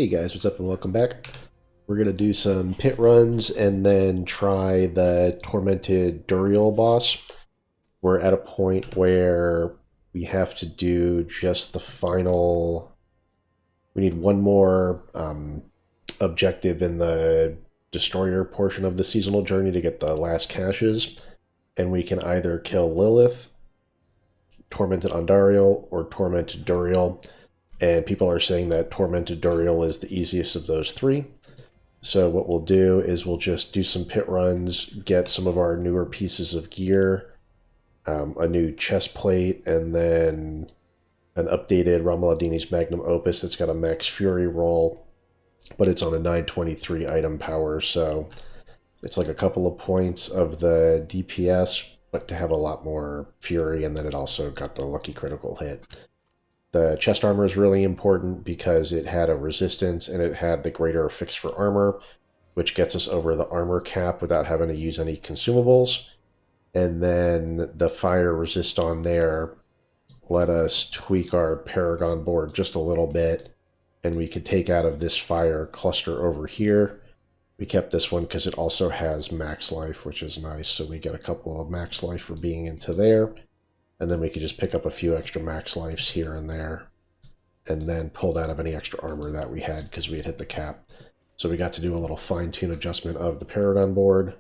Hey guys, what's up and welcome back. We're going to do some pit runs and then try the Tormented Duriel boss. We're at a point where we have to do just the final... We need one more objective in the Destroyer portion of the seasonal journey to get the last caches. And we can either kill Lilith, Tormented Andariel, or Tormented Duriel. And people are saying that Tormented Duriel is the easiest of those three. So what we'll do is we'll just do some pit runs, get some of our newer pieces of gear, a new chest plate, and then an updated Romuladini's Magnum Opus that's got a max Fury roll, but it's on a 923 item power, so it's like a couple of points of the DPS, but to have a lot more Fury, and then it also got the lucky critical hit. The chest armor is really important because it had a resistance and it had the greater fix for armor, which gets us over the armor cap without having to use any consumables. And then the fire resist on there let us tweak our Paragon board just a little bit, and we could take out of this fire cluster over here. We kept this one because it also has max life, which is nice, so we get a couple of max life for being into there. And then we could just pick up a few extra max lives here and there, and then pulled out of any extra armor that we had because we had hit the cap. So we got to do a little fine-tune adjustment of the Paragon board.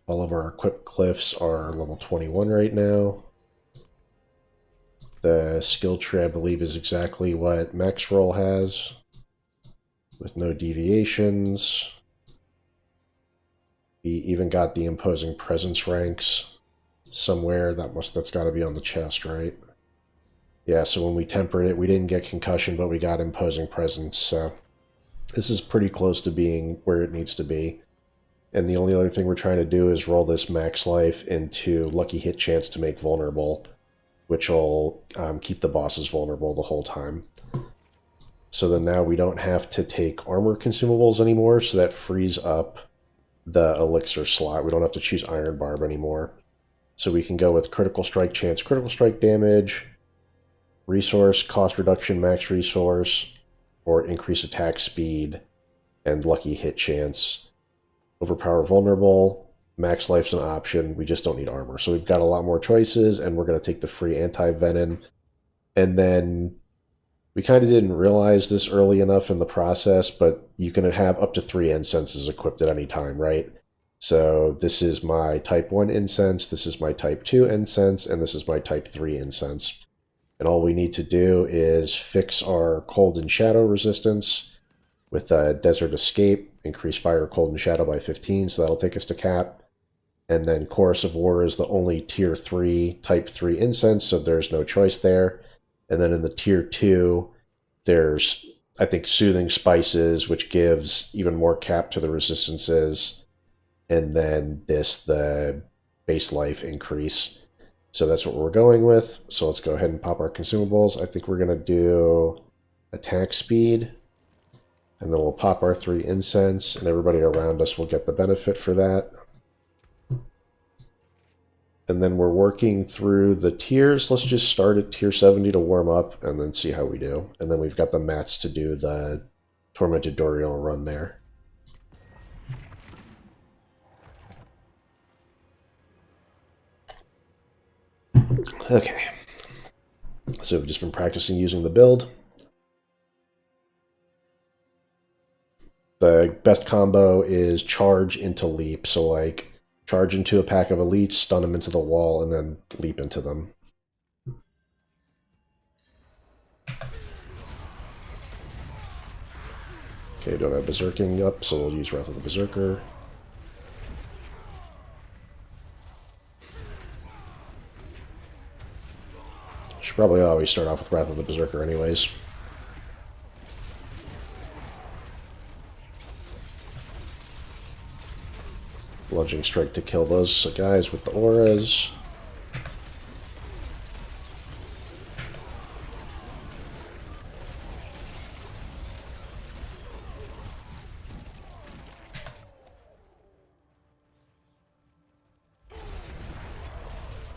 All of our equipped cliffs are level 21 right now. The skill tree, I believe, is exactly what max roll has, with no deviations. We even got the imposing presence ranks somewhere. That's got to be on the chest, right? Yeah, so when we tempered it, we didn't get concussion, but we got imposing presence, so this is pretty close to being where it needs to be. And the only other thing we're trying to do is roll this max life into lucky hit chance to make vulnerable, which will keep the bosses vulnerable the whole time. So then now we don't have to take armor consumables anymore, so that frees up the elixir slot. We don't have to choose Iron Barb anymore. So we can go with critical strike chance, critical strike damage, resource, cost reduction, max resource, or increase attack speed, and lucky hit chance. Overpower vulnerable, max life's an option, we just don't need armor. So we've got a lot more choices, and we're going to take the free anti-venom. And then we kind of didn't realize this early enough in the process, but you can have up to 3 incenses equipped at any time, right? So this is my type 1 incense, this is my type 2 incense, and this is my type 3 incense. And all we need to do is fix our cold and shadow resistance with a desert escape, increase fire, cold, and shadow by 15, so that'll take us to cap. And then Chorus of War is the only tier 3 type 3 incense, so there's no choice there. And then in the tier 2, there's, I think, Soothing Spices, which gives even more cap to the resistances. And then the base life increase. So that's what we're going with. So let's go ahead and pop our consumables. I think we're going to do attack speed. And then we'll pop our 3 incense, and everybody around us will get the benefit for that. And then we're working through the tiers. Let's just start at tier 70 to warm up, and then see how we do. And then we've got the mats to do the Tormented Duriel run there. Okay, so we've just been practicing using the build. The best combo is charge into leap, so like charge into a pack of elites, stun them into the wall, and then leap into them. Okay, don't have Berserking up, so we'll use Wrath of the Berserker. Should probably always start off with Wrath of the Berserker anyways. Bludgeoning Strike to kill those guys with the auras.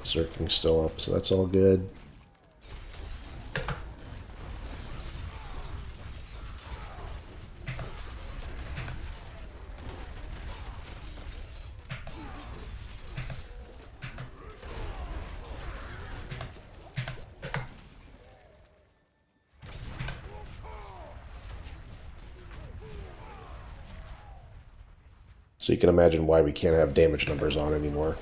Berserking still up, so that's all good. So you can imagine why we can't have damage numbers on anymore.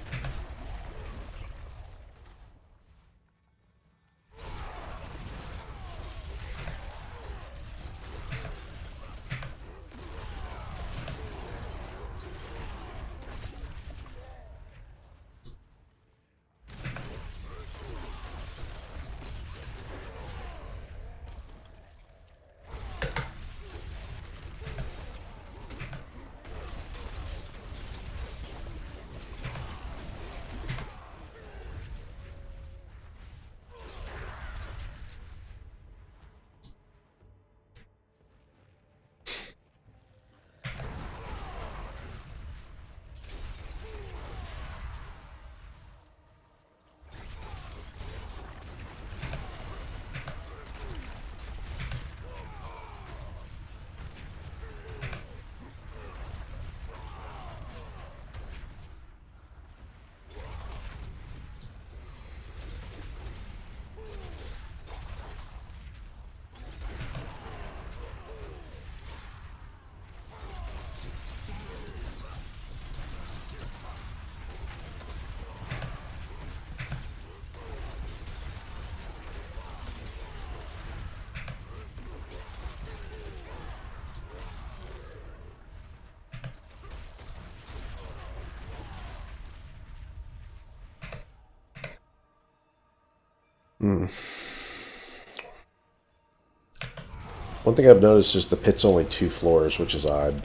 One thing I've noticed is the pit's only 2 floors, which is odd.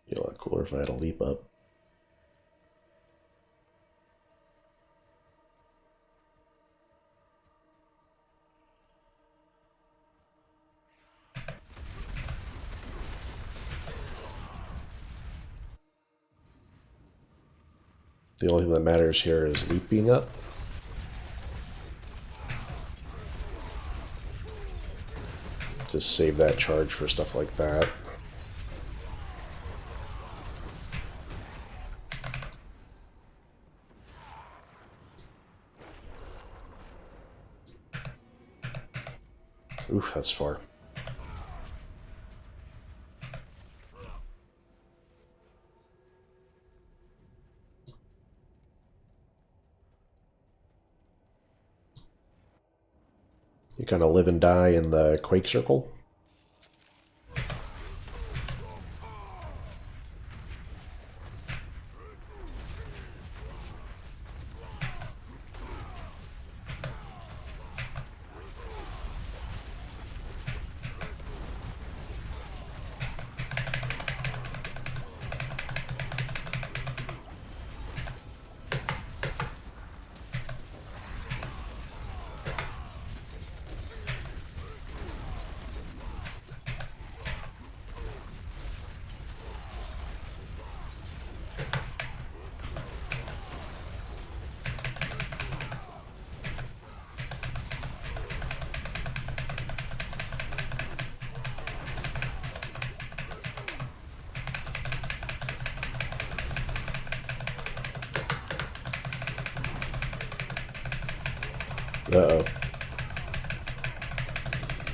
Be a lot cooler if I had a leap up. The only thing that matters here is leaping up. Just save that charge for stuff like that. Oof, that's far. You kind of live and die in the Quake Circle. Uh-oh.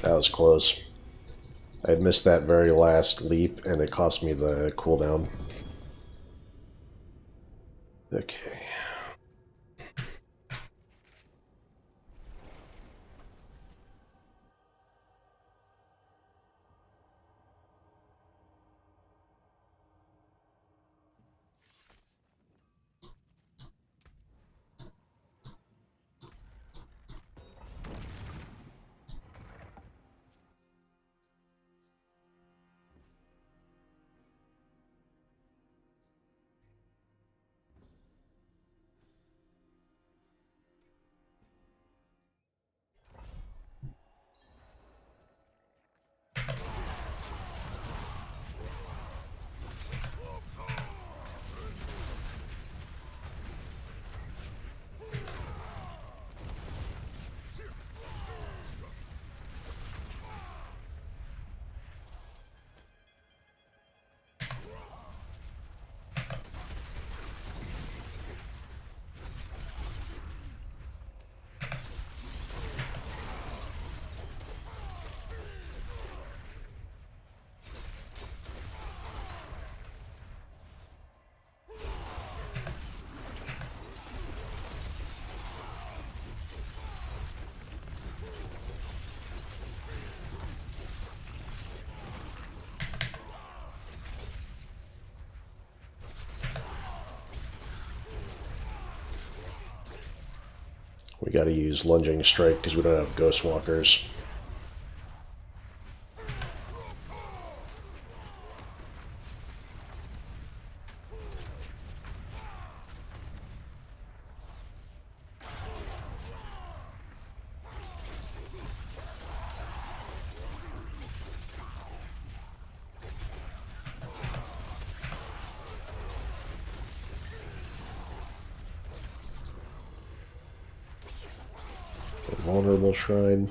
That was close. I missed that very last leap, and it cost me the cooldown. Okay. We gotta use Lunging Strike because we don't have Ghost Walkers. Vulnerable Shrine.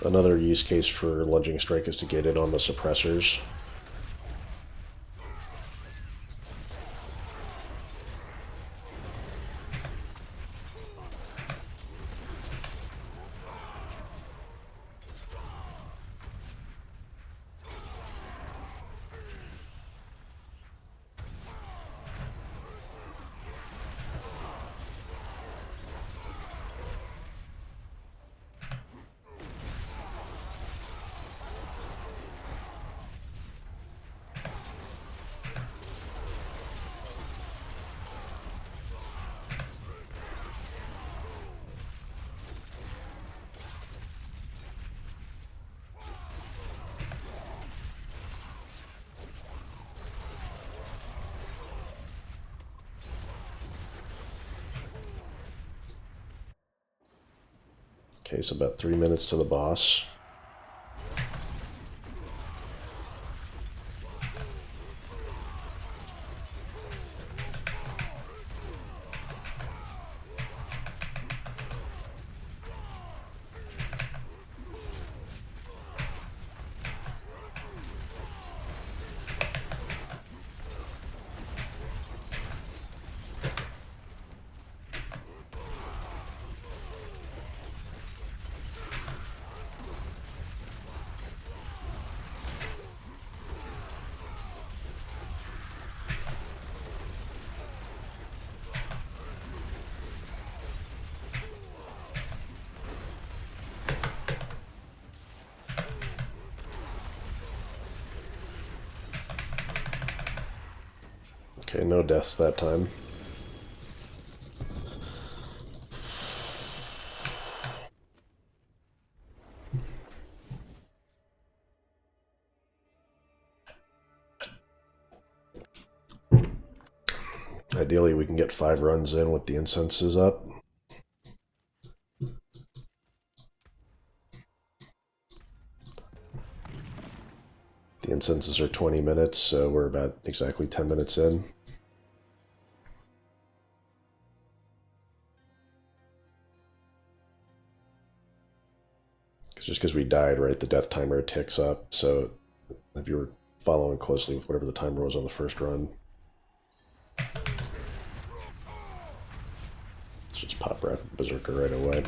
Another use case for Lunging Strike is to get it on the suppressors. Okay, so about 3 minutes to the boss. Okay, no deaths that time. Ideally, we can get 5 runs in with the incenses up. The incenses are 20 minutes, so we're about exactly 10 minutes in. Just because we died, right, the death timer ticks up, so if you were following closely with whatever the timer was on the first run, let's just pop Breath of Berserker right away.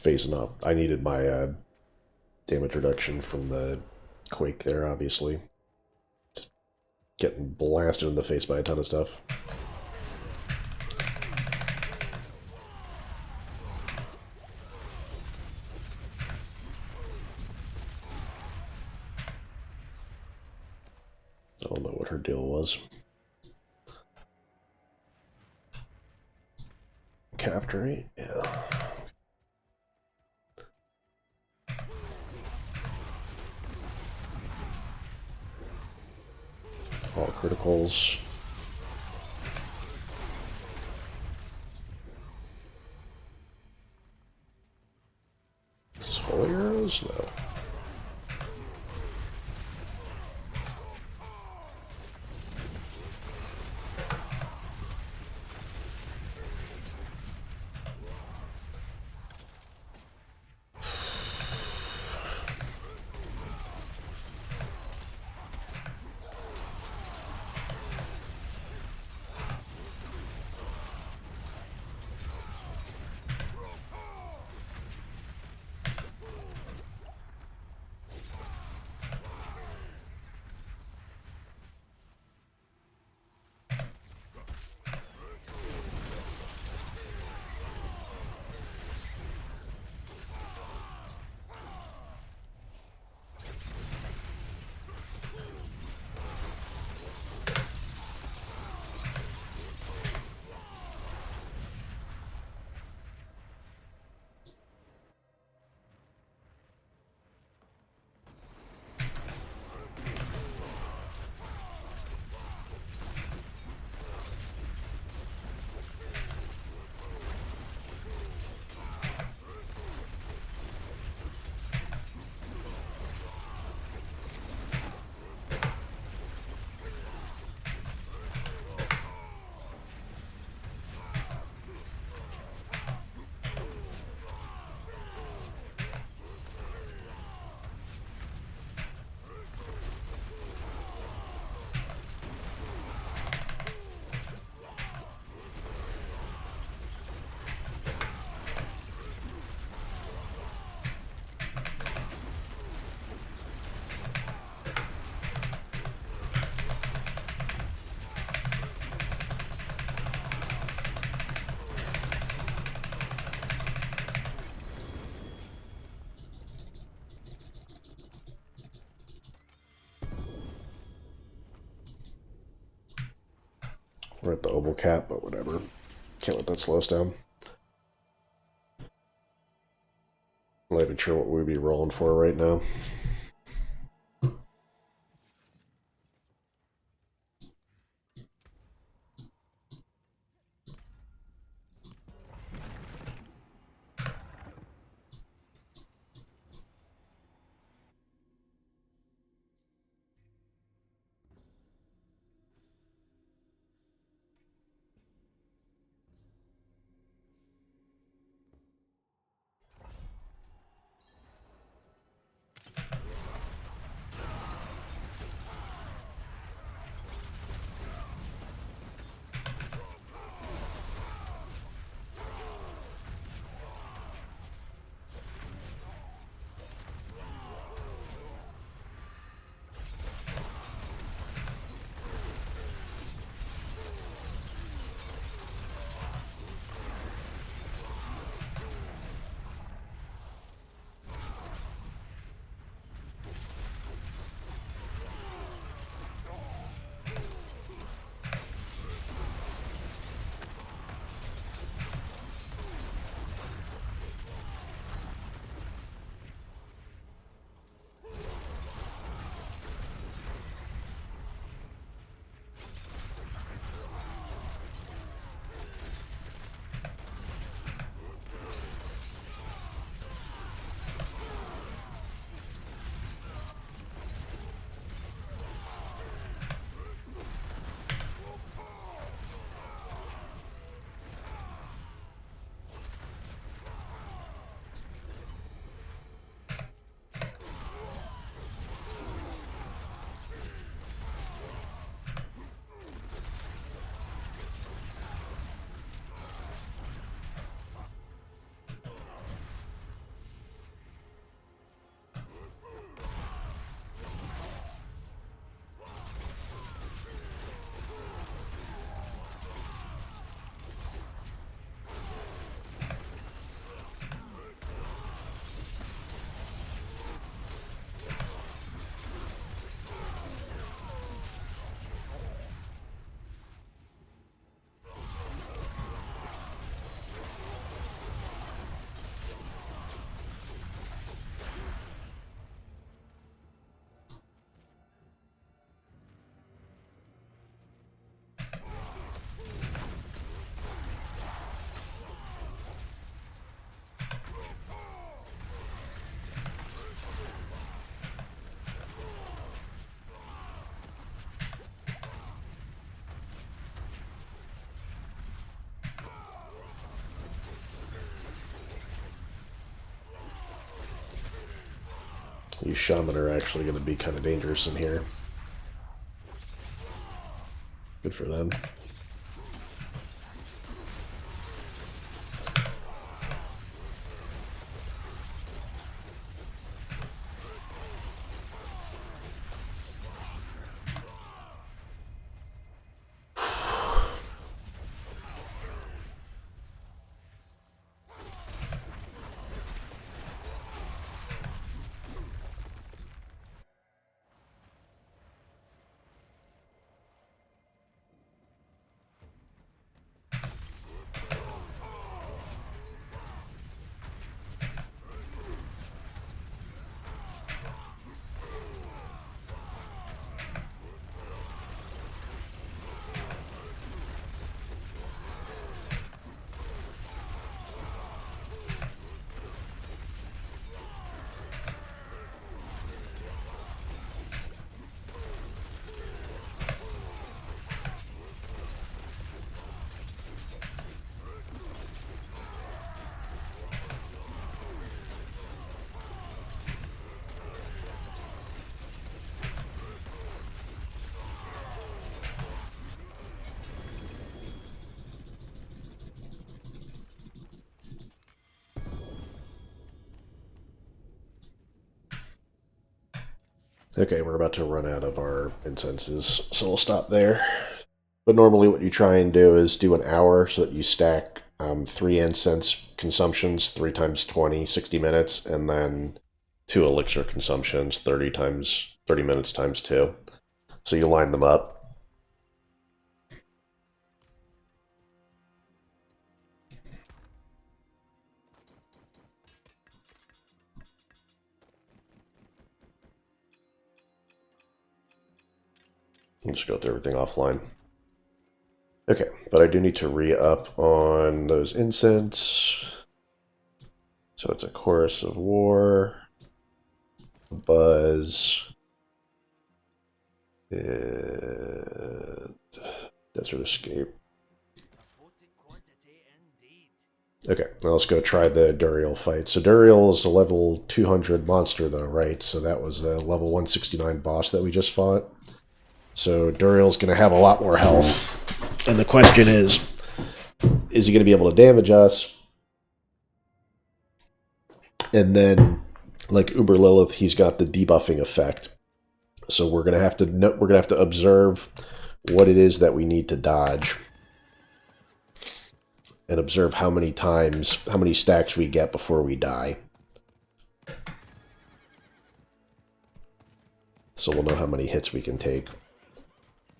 Facing up. I needed my damage reduction from the quake there, obviously. Just getting blasted in the face by a ton of stuff. Don't know what her deal was. Capture, yeah. All criticals. Holy arrows? No. We're at the oval cap, but whatever. Can't let that slow us down. I'm not even sure what we'd be rolling for right now. These shaman are actually going to be kind of dangerous in here. Good for them. Okay, we're about to run out of our incenses, so we'll stop there. But normally what you try and do is do an hour so that you stack 3 incense consumptions, 3 times 20, 60 minutes, and then 2 elixir consumptions, 30 minutes times 2. So you line them up. I'll just go through everything offline. Okay, but I do need to re-up on those incense. So it's a Chorus of War, a Buzz, and Desert Escape. Okay, now let's go try the Duriel fight. So Duriel is a level 200 monster though, right? So that was a level 169 boss that we just fought. So Duriel's going to have a lot more health. And the question is he going to be able to damage us? And then, like Uber Lilith, he's got the debuffing effect. So we're going to have to observe what it is that we need to dodge. And observe how many stacks we get before we die. So we'll know how many hits we can take.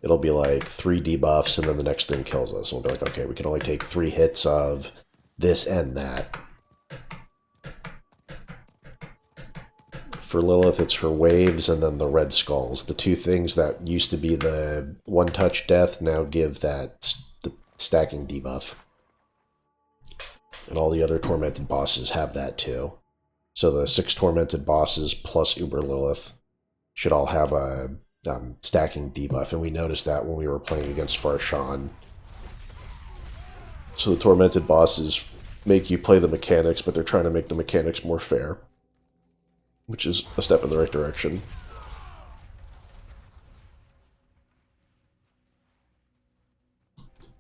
It'll be like 3 debuffs, and then the next thing kills us. And we'll be like, okay, we can only take 3 hits of this and that. For Lilith, it's her waves and then the red skulls. The 2 things that used to be the one-touch death now give that the stacking debuff. And all the other tormented bosses have that too. So the 6 tormented bosses plus Uber Lilith should all have a stacking debuff, and we noticed that when we were playing against Farshan. So the tormented bosses make you play the mechanics, but they're trying to make the mechanics more fair, which is a step in the right direction.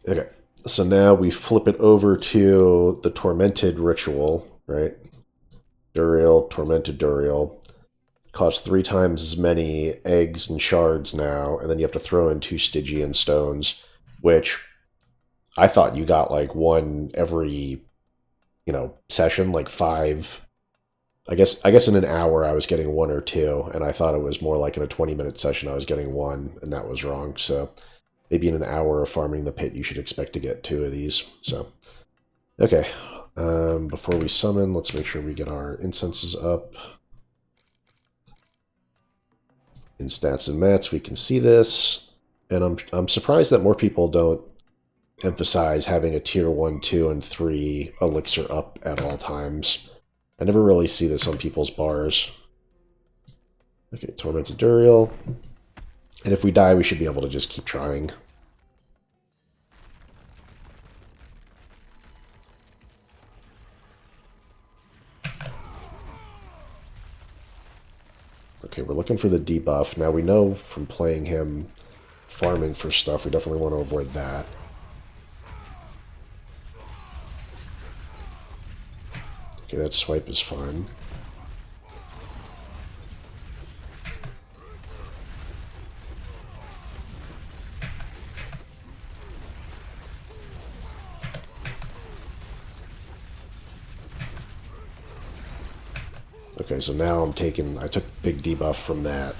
Okay, so now we flip it over to the Tormented Ritual, right? Duriel, Tormented Duriel. Costs 3 times as many eggs and shards now, and then you have to throw in 2 Stygian Stones, which I thought you got like 1 every, session, like 5. I guess in an hour I was getting 1 or 2, and I thought it was more like in a 20-minute session I was getting 1, and that was wrong. So maybe in an hour of farming the pit you should expect to get 2 of these. So, okay. Before we summon, let's make sure we get our incenses up. In stats and mats, we can see this, and I'm surprised that more people don't emphasize having a tier 1, 2, and 3 elixir up at all times. I never really see this on people's bars. Okay, Tormented Duriel. And if we die, we should be able to just keep trying. Okay, we're looking for the debuff. Now we know from playing him farming for stuff, we definitely want to avoid that. Okay, that swipe is fine. Okay, so now I took big debuff from that.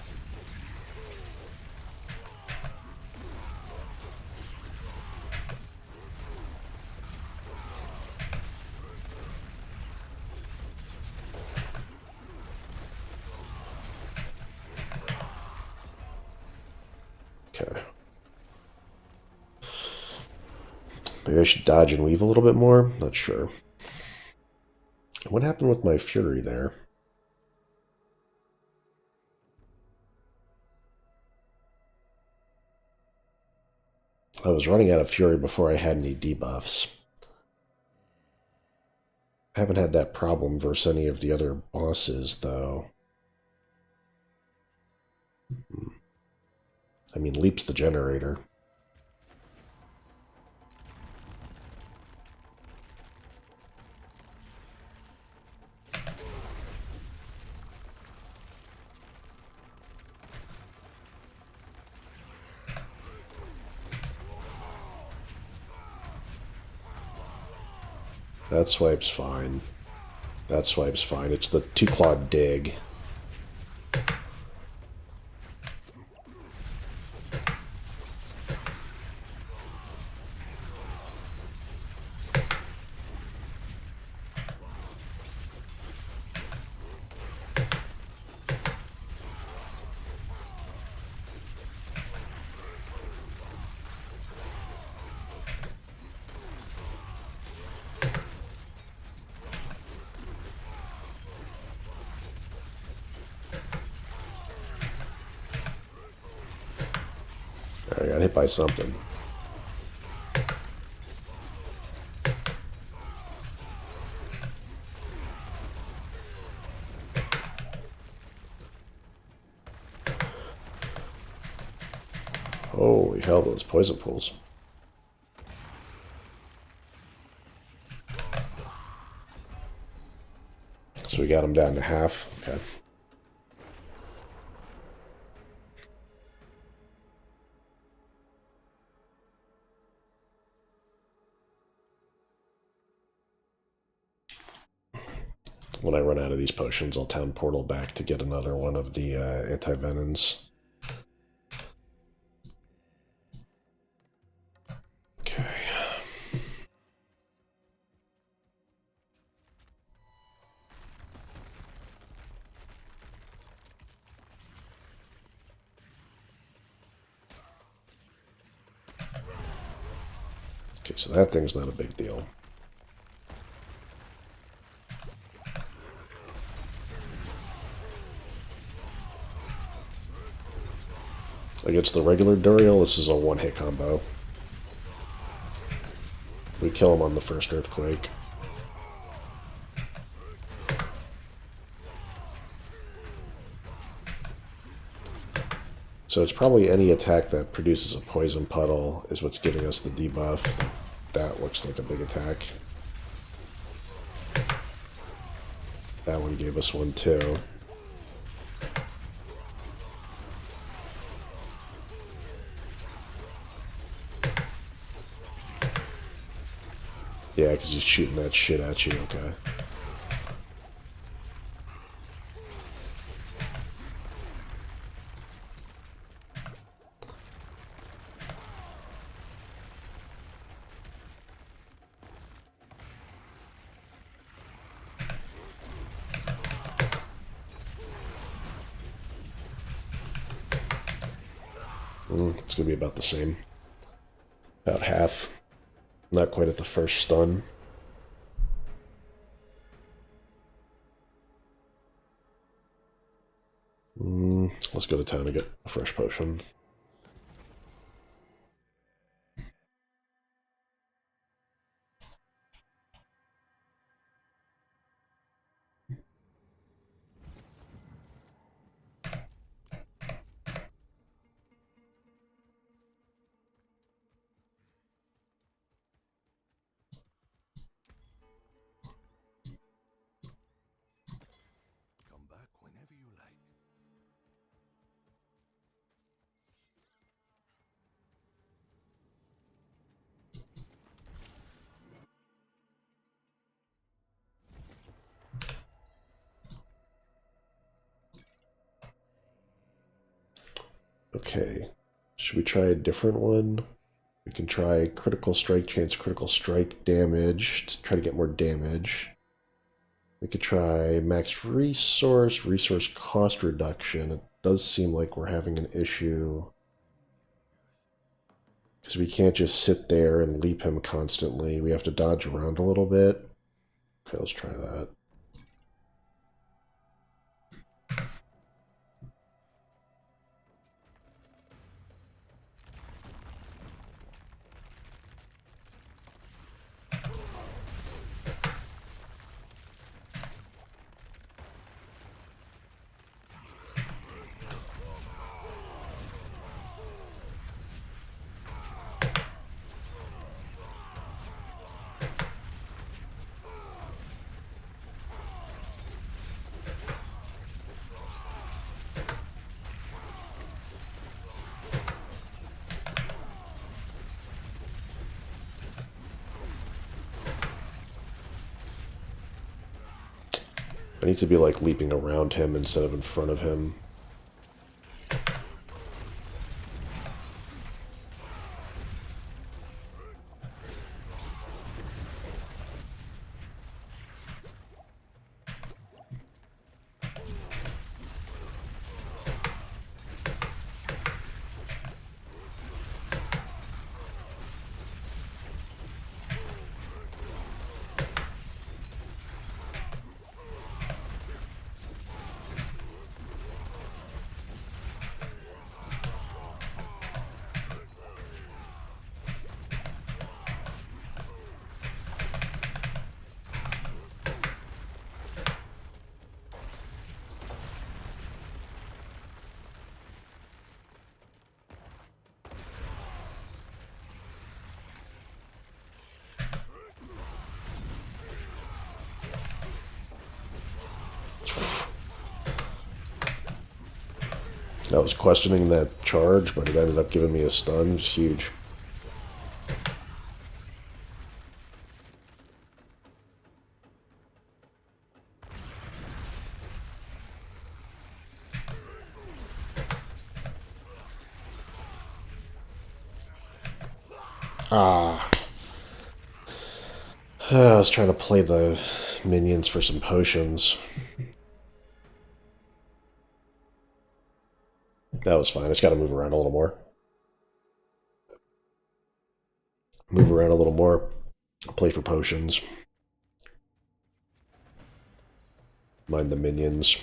Okay. Maybe I should dodge and weave a little bit more? Not sure. What happened with my fury there? I was running out of fury before I had any debuffs. I haven't had that problem versus any of the other bosses, though. I mean, Leap's the generator. That swipe's fine. That swipe's fine. It's the two-clawed dig. I got hit by something. Holy hell, those poison pools. So we got him down to half. Okay. When I run out of these potions, I'll town portal back to get another one of the anti-venoms. Okay. Okay, so that thing's not a big deal. Against the regular Duriel, this is a one-hit combo. We kill him on the first earthquake. So it's probably any attack that produces a poison puddle is what's giving us the debuff. That looks like a big attack. That one gave us one too. Yeah, because he's shooting that shit at you, okay. It's going to be about the same. About half. Not quite at the first stun. Let's go to town and get a fresh potion. Okay. Should we try a different one? We can try critical strike chance, critical strike damage to try to get more damage. We could try max resource, resource cost reduction. It does seem like we're having an issue because we can't just sit there and leap him constantly. We have to dodge around a little bit. Okay, let's try that. I need to be like leaping around him instead of in front of him. I was questioning that charge, but it ended up giving me a stun. It's huge. Ah. I was trying to play the minions for some potions. That was fine. I just got to move around a little more. Move around a little more. Play for potions. Mind the minions.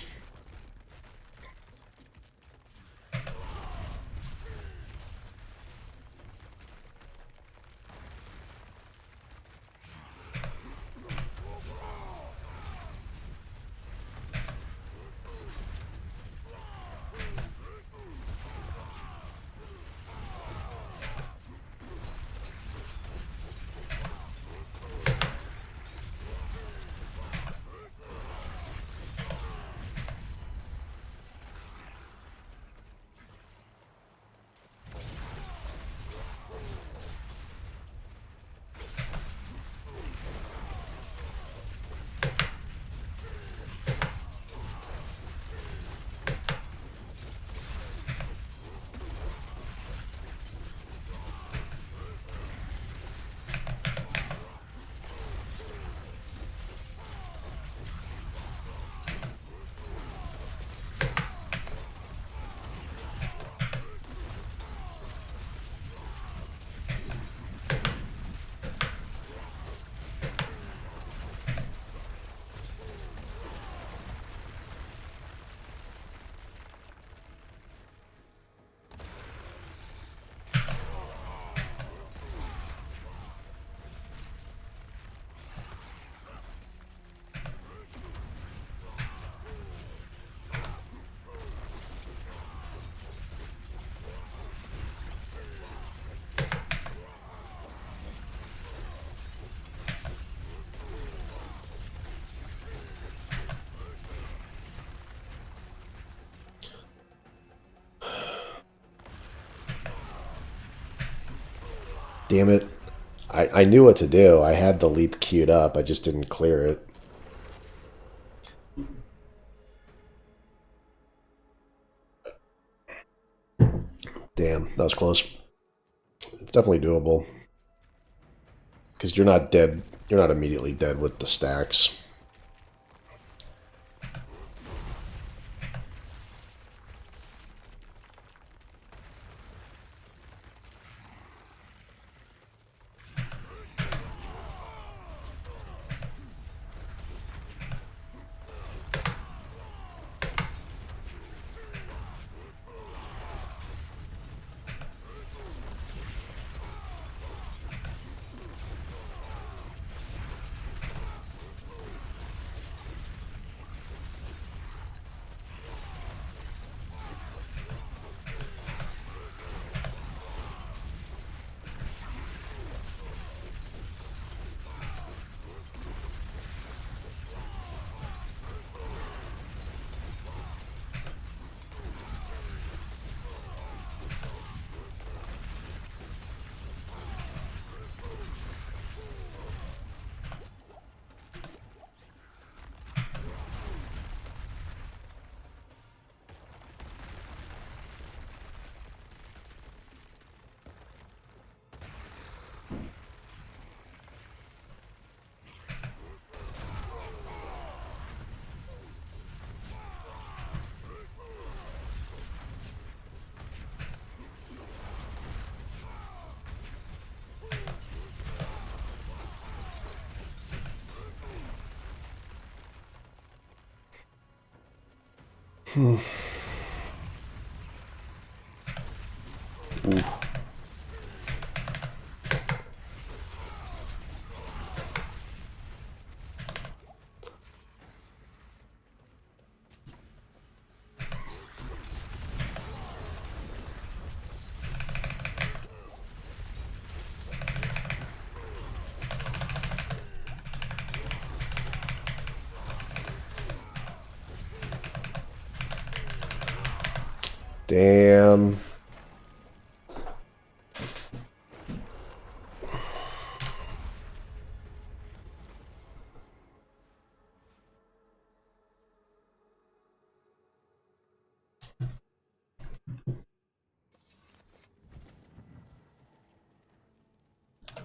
Damn it. I knew what to do. I had the leap queued up. I just didn't clear it. Damn, that was close. It's definitely doable. Because you're not dead. You're not immediately dead with the stacks. Ooh. Damn.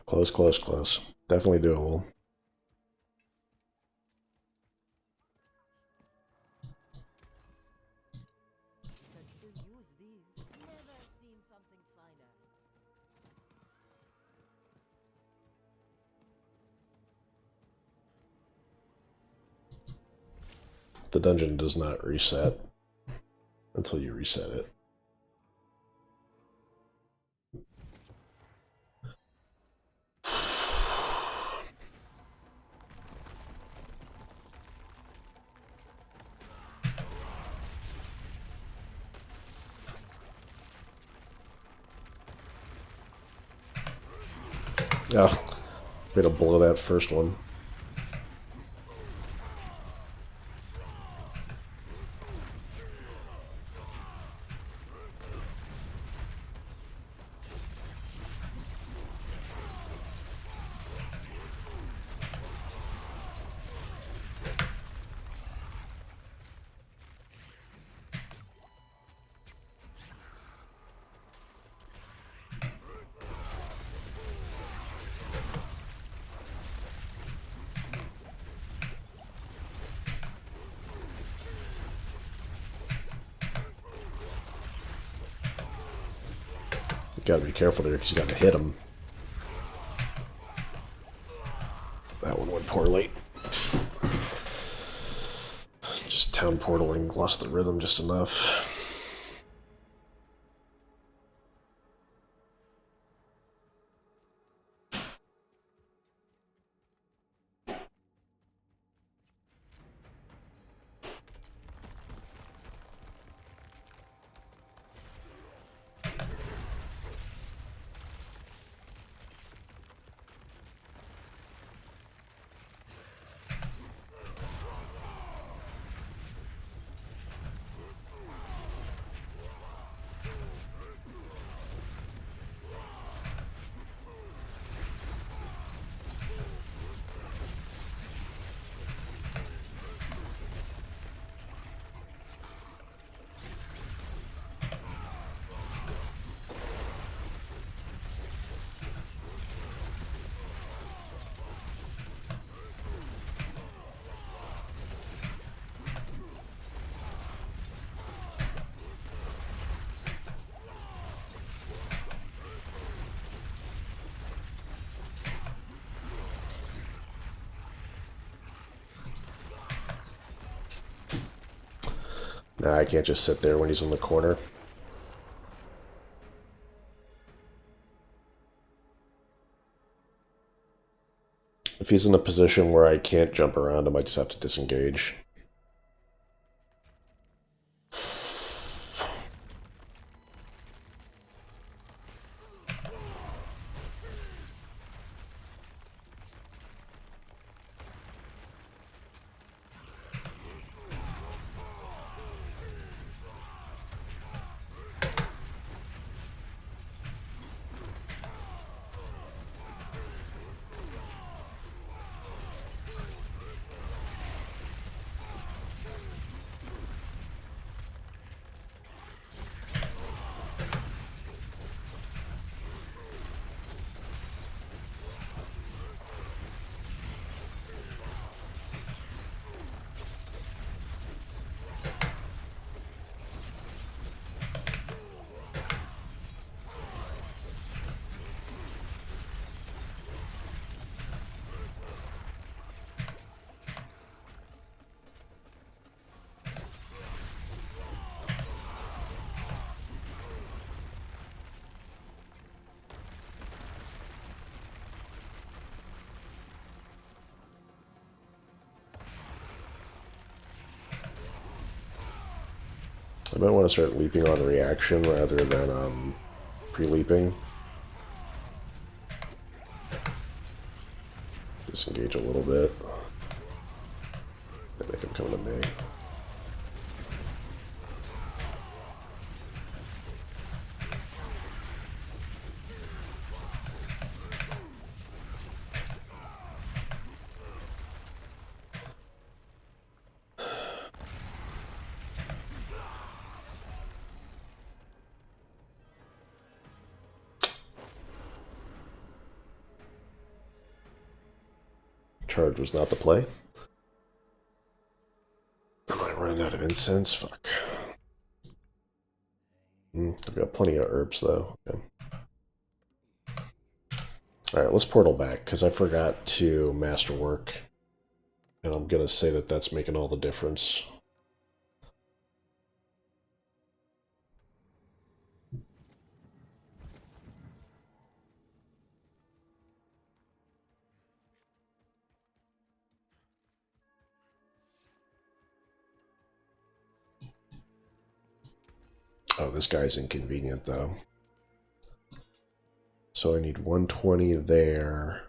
Close, close, close. Definitely doable. The dungeon does not reset until you reset it. Oh, way to blow that first one. Gotta be careful there because you gotta hit him. That one went poorly. Just town portaling, lost the rhythm just enough. Nah, I can't just sit there when he's in the corner. If he's in a position where I can't jump around, I might just have to disengage. I might want to start leaping on reaction rather than pre-leaping. Disengage a little bit. They make him come to me. Charge was not the play. Am I running out of incense? Fuck. I've got plenty of herbs, though. Okay. Alright, let's portal back, because I forgot to masterwork. And I'm going to say that that's making all the difference. Oh, this guy's inconvenient, though. So I need 120 there.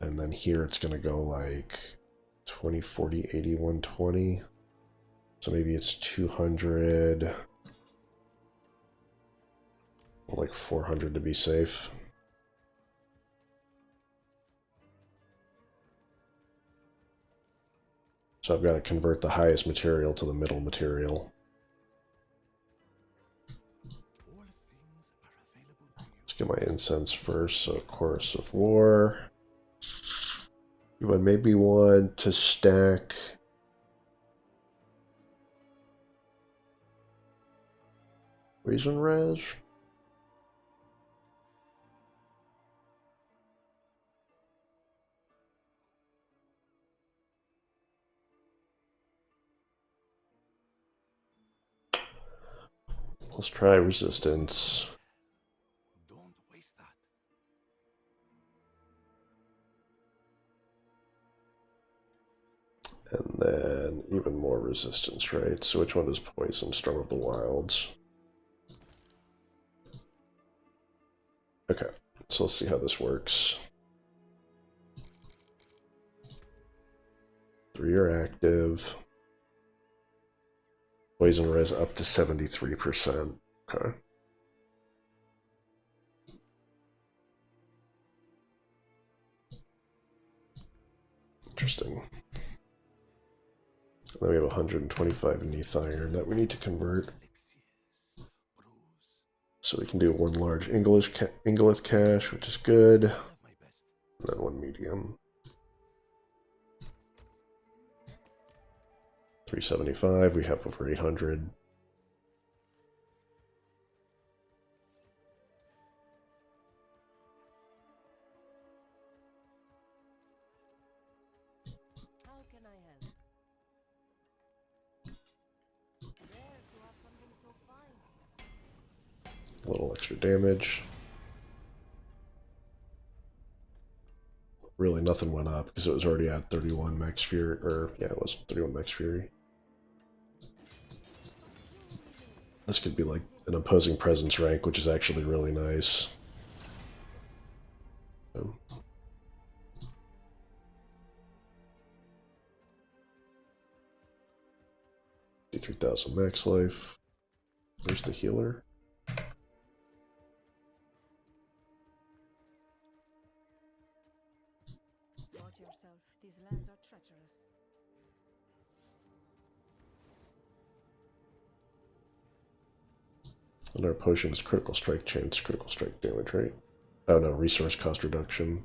And then here it's going to go like 20, 40, 80, 120. So maybe it's 200. Like 400 to be safe. So I've got to convert the highest material to the middle material. Let's get my incense first. So Chorus of War. Do I maybe want to stack Reason Res? Let's try Resistance. Don't waste that. And then even more Resistance, right? So which one is Poison? Storm of the Wilds. Okay, so let's see how this works. 3 are active. Poison res up to 73%. Okay. Interesting. Then we have 125 Neath Iron that we need to convert. So we can do 1 large Ingolith cache, which is good. And then 1 medium. 375, we have over 800. How can I help? A little extra damage. Really, nothing went up because it was already at 31 max fury, or yeah, it was 31 max fury. This could be like an opposing presence rank, which is actually really nice. So. 53,000 max life. Where's the healer? Watch yourself. These lands are treacherous. And our potion is critical strike chance, critical strike damage, right? Oh no, resource cost reduction.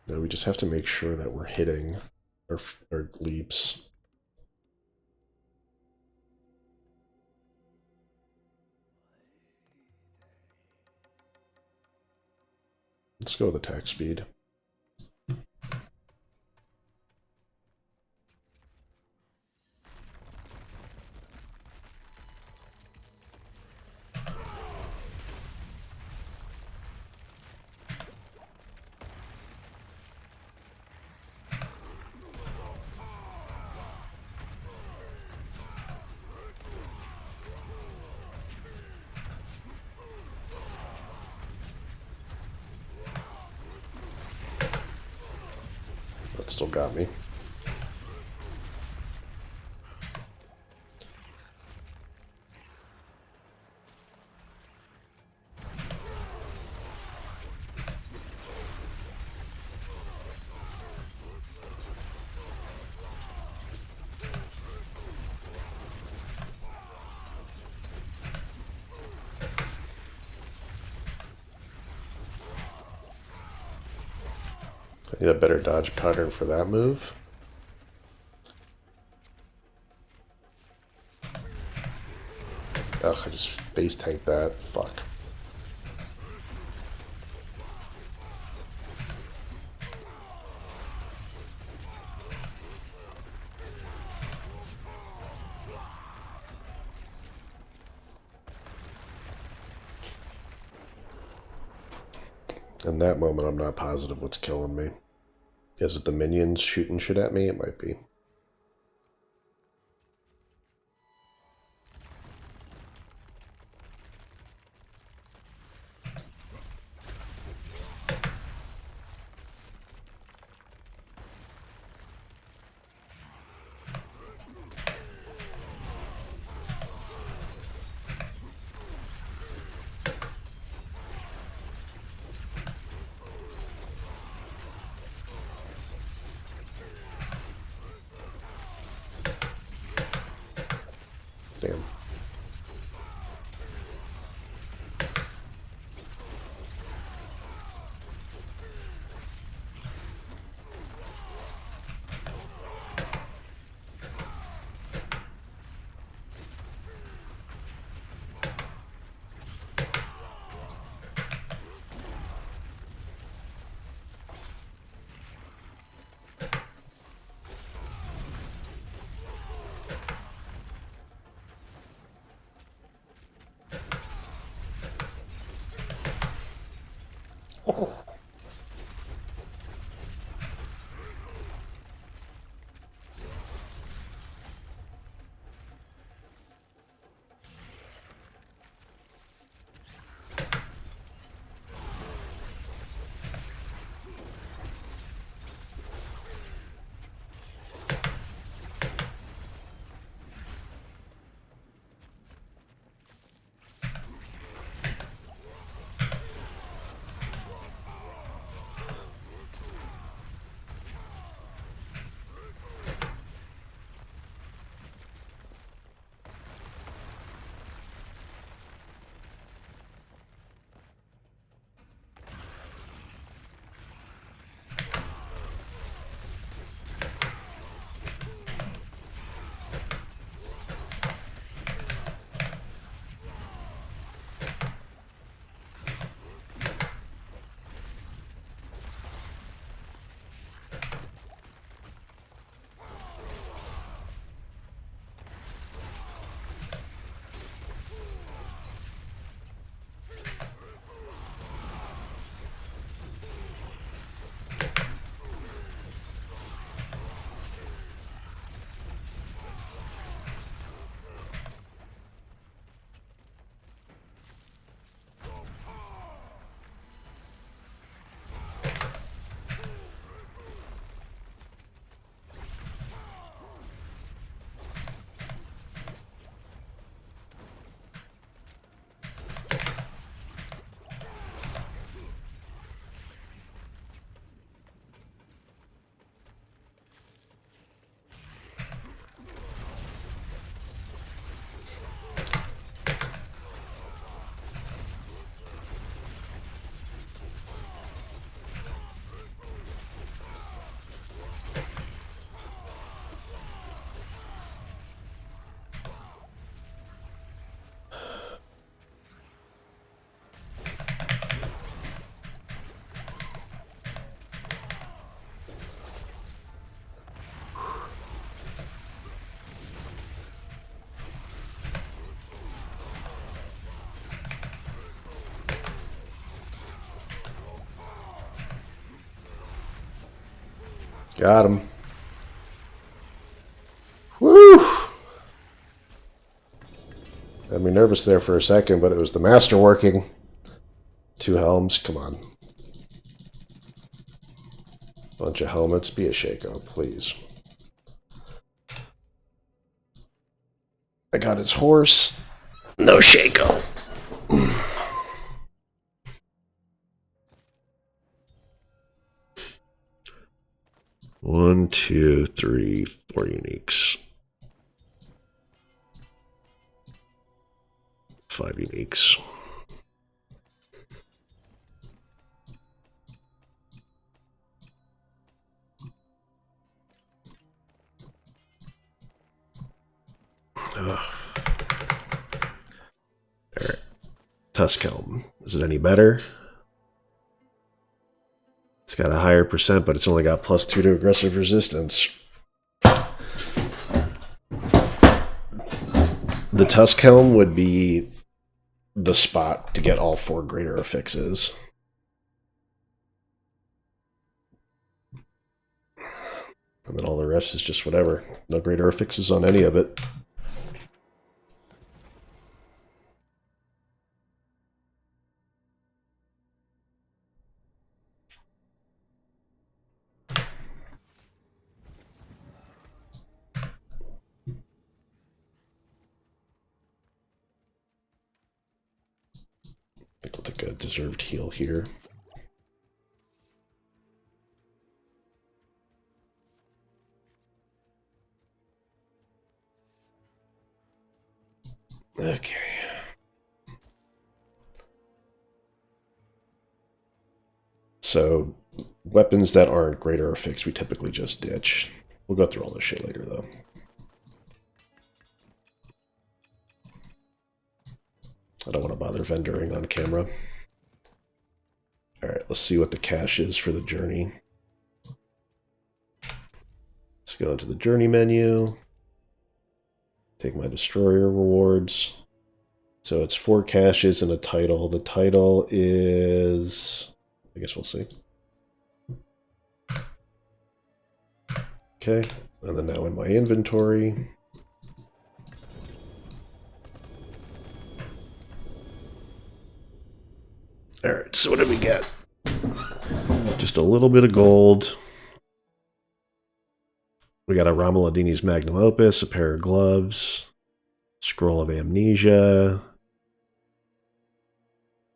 No, we just have to make sure that we're hitting our leaps. Let's go with attack speed. That still got me. I need a better dodge pattern for that move. Ugh, I just base tanked that. Fuck. In that moment, I'm not positive what's killing me. Is it the minions shooting shit at me? It might be. Damn. Got him. Woo! Had me nervous there for a second, but it was the master working. 2 helms, come on. Bunch of helmets, be a Shako, please. I got his horse. No Shako. 1, 2, 3, 4 uniques. 5 uniques. Alright. Tuskhelm. Is it any better? It's got a higher percent, but it's only got +2 to aggressive resistance. The Tuskhelm would be the spot to get all 4 greater affixes. And then all the rest is just whatever. No greater affixes on any of it. I think we'll take a deserved heal here. Okay. So, weapons that aren't greater affix, we typically just ditch. We'll go through all this shit later, though. I don't want to bother vendoring on camera. Alright, let's see what the cache is for the journey. Let's go into the journey menu. Take my destroyer rewards. So it's 4 caches and a title. The title is... I guess we'll see. Okay, and then now in my inventory. Alright, so what did we get? Just a little bit of gold. We got a Romuladini's Magnum Opus, a pair of gloves, Scroll of Amnesia,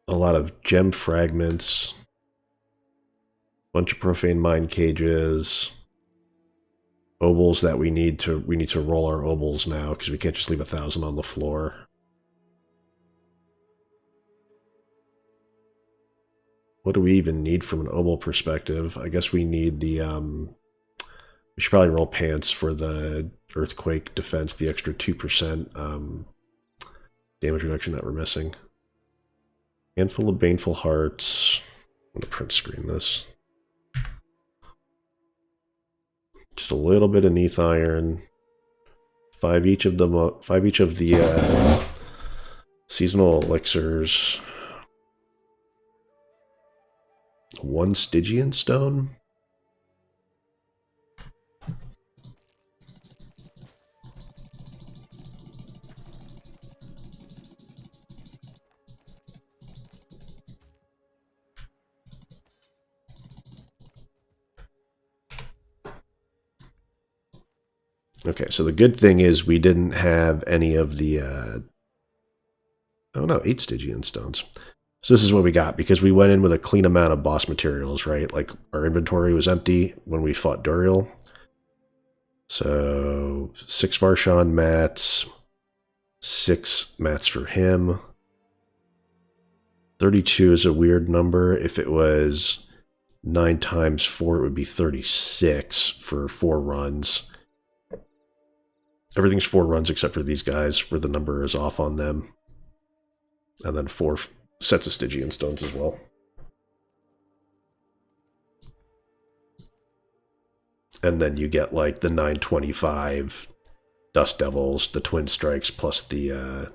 a lot of gem fragments, bunch of profane mind cages, obols that we need to roll our obols now because we can't just leave 1,000 on the floor. What do we even need from an obol perspective? I guess we need the we should probably roll pants for the earthquake defense, the extra 2% damage reduction that we're missing. Handful of baneful hearts. I'm gonna print screen this. Just a little bit of neath iron. 5 each of the seasonal elixirs. 1 Stygian Stone. Okay, so the good thing is we didn't have any of the... oh no, 8 Stygian Stones. So this is what we got, because we went in with a clean amount of boss materials, right? Like, our inventory was empty when we fought Duriel. So, 6 Varshan mats, 6 mats for him. 32 is a weird number. If it was 9 times 4, it would be 36 for 4 runs. Everything's 4 runs except for these guys, where the number is off on them. And then 4 sets of Stygian Stones as well. And then you get like the 925 Dust Devils, the Twin Strikes, plus the...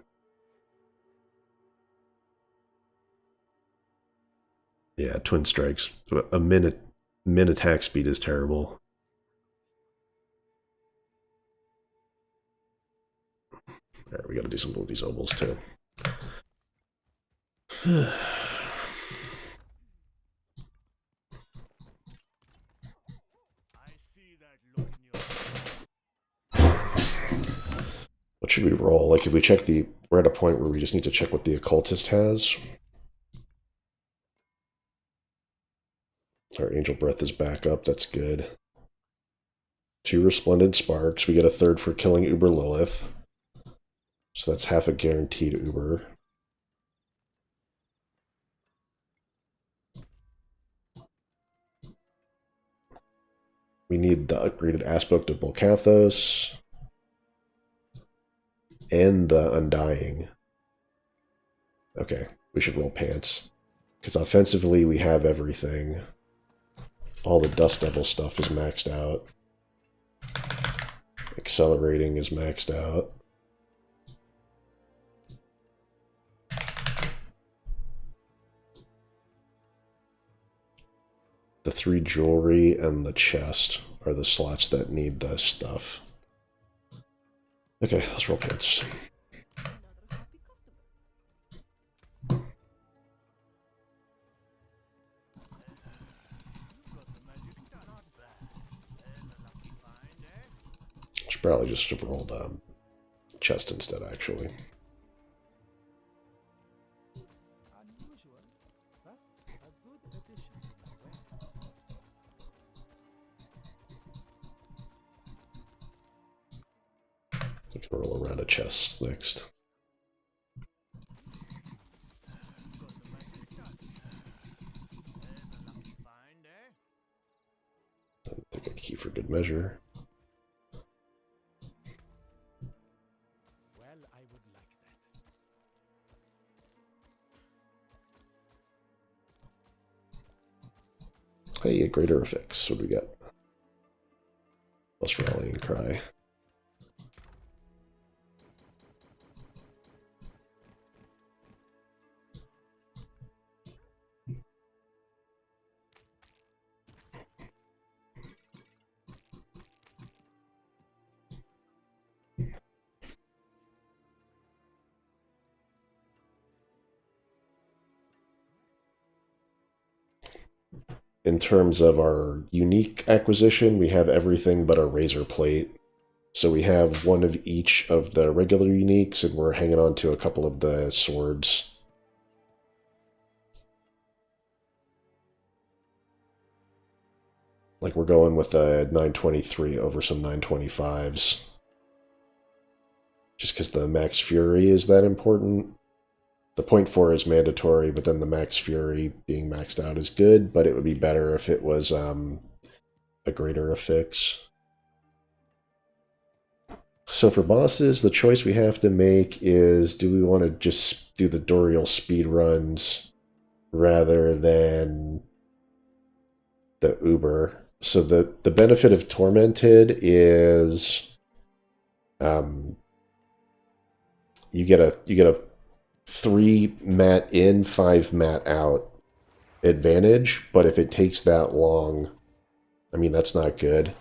yeah, Twin Strikes. A min attack speed is terrible. we gotta do something with these obols too. What should we roll? Like if we check the... We're at a point where we just need to check what the occultist has. Our angel breath is back up, that's good. 2 resplendent sparks. We get a 3rd for killing Uber Lilith. So that's half a guaranteed Uber. We need the upgraded aspect of Bolcathos. And the Undying. Okay, we should roll pants. Because offensively we have everything. All the Dust Devil stuff is maxed out. Accelerating is maxed out. The 3 jewelry and the chest are the slots that need the stuff. Okay, let's roll pants. Should probably just have rolled chest instead, actually. We can roll around a chest next. Take a key for good measure. Well, I would like that. Hey, a greater effects. What do we got? Plus rallying cry. In terms of our unique acquisition, we have everything but a razor plate. So we have one of each of the regular uniques, and we're hanging on to a couple of the swords. Like we're going with a 923 over some 925s. Just because the Max Fury is that important. The .4 is mandatory, but then the Max Fury being maxed out is good, but it would be better if it was a greater affix. So for bosses, the choice we have to make is, do we want to just do the Duriel speed runs rather than the Uber? So the benefit of Tormented is you get a 3 mat in, 5 mat out advantage, but if it takes that long, I mean, that's not good.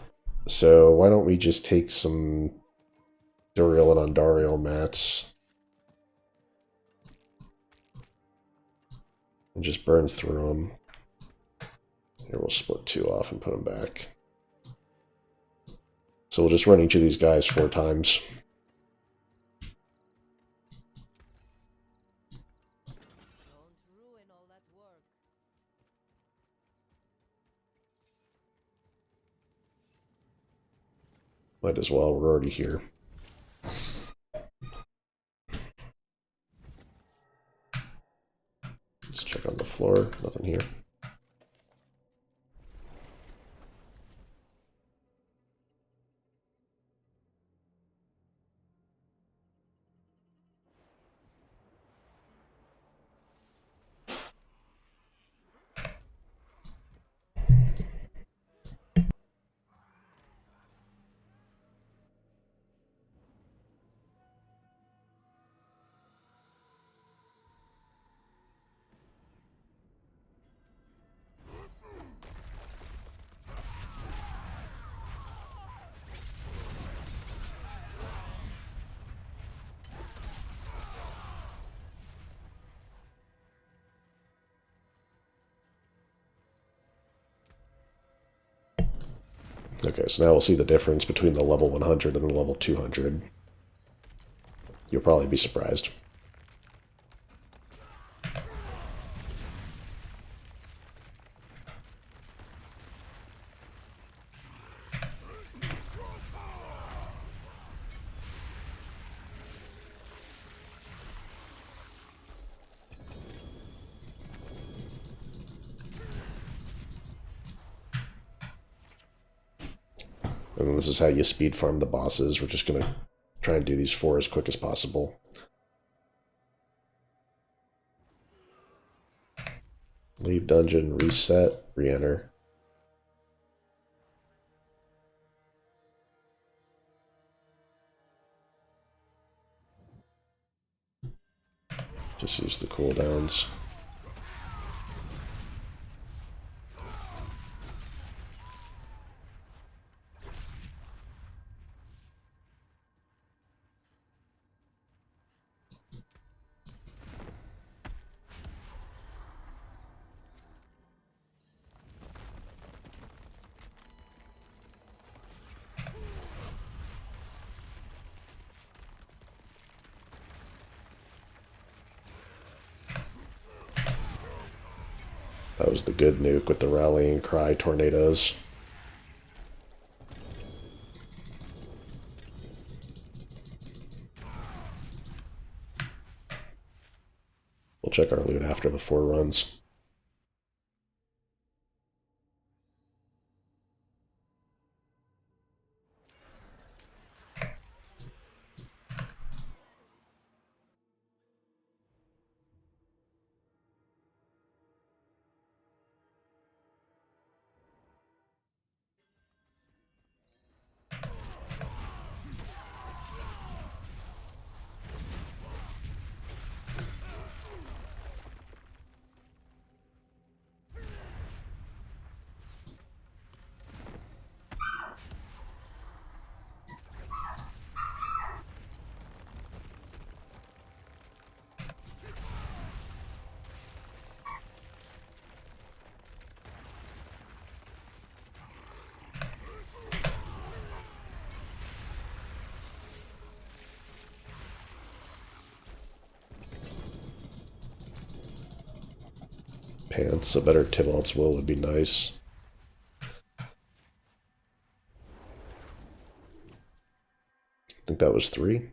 So why don't we just take some Duriel and Andariel mats and just burn through them. Here, we'll split 2 off and put them back. So we'll just run each of these guys 4 times. Might as well, we're already here. Let's check on the floor, nothing here. Okay, so now we'll see the difference between the level 100 and the level 200. You'll probably be surprised. And this is how you speed farm the bosses. We're just going to try and do these 4 as quick as possible. Leave dungeon, reset, re-enter. Just use the cooldowns. That was the good nuke with the rallying cry tornadoes. We'll check our loot after the 4 runs. Pants, a better Tybalt's Will would be nice. I think that was 3.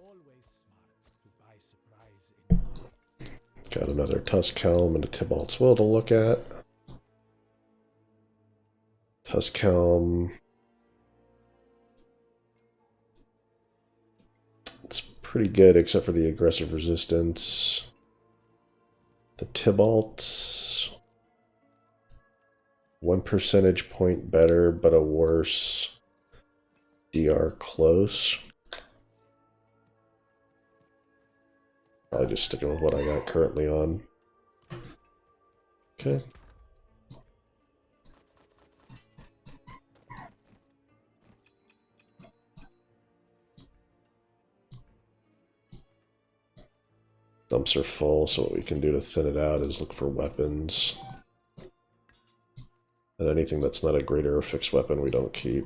Always smart to buy surprise in. Got another Tusk Helm and a Tybalt's Will to look at. Tusk Helm. It's pretty good except for the aggressive resistance. The Tybalt. 1 percentage point better, but a worse DR close. Probably just sticking with what I got currently on. Okay. Dumps are full, so what we can do to thin it out is look for weapons. And anything that's not a greater or fixed weapon we don't keep.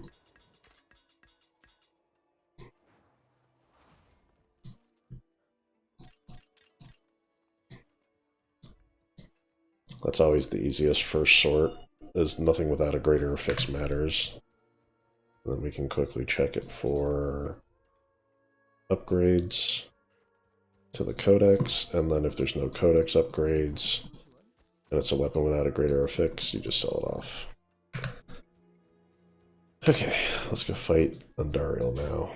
That's always the easiest first sort, is nothing without a greater or fixed matters. And then we can quickly check it for upgrades to the codex, and then if there's no codex upgrades, and it's a weapon without a greater or fix, you just sell it off. Okay, let's go fight Andariel now.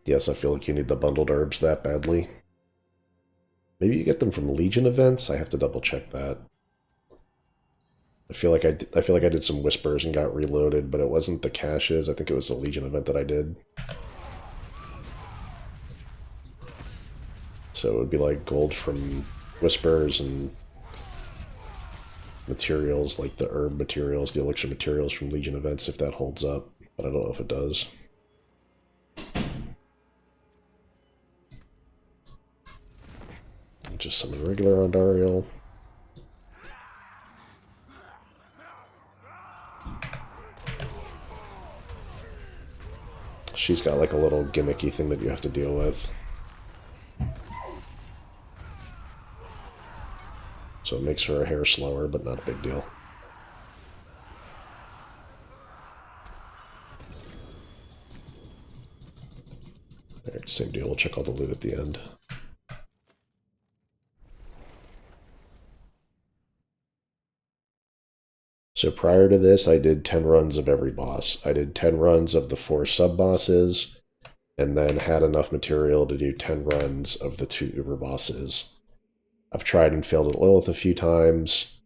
Yes, I feel like you need the bundled herbs that badly. Maybe you get them from Legion events? I have to double check that. I feel like I did some whispers and got reloaded, but it wasn't the caches. I think it was the Legion event that I did. So it would be like gold from whispers and materials like the herb materials, the elixir materials from Legion events if that holds up, but I don't know if it does. Just summon regular Andariel. She's got like a little gimmicky thing that you have to deal with. So it makes her hair slower, but not a big deal. Alright, same deal. We'll check all the loot at the end. So prior to this, I did 10 runs of every boss. I did 10 runs of the 4 sub-bosses, and then had enough material to do 10 runs of the 2 Uber bosses. I've tried and failed at Lilith a few times,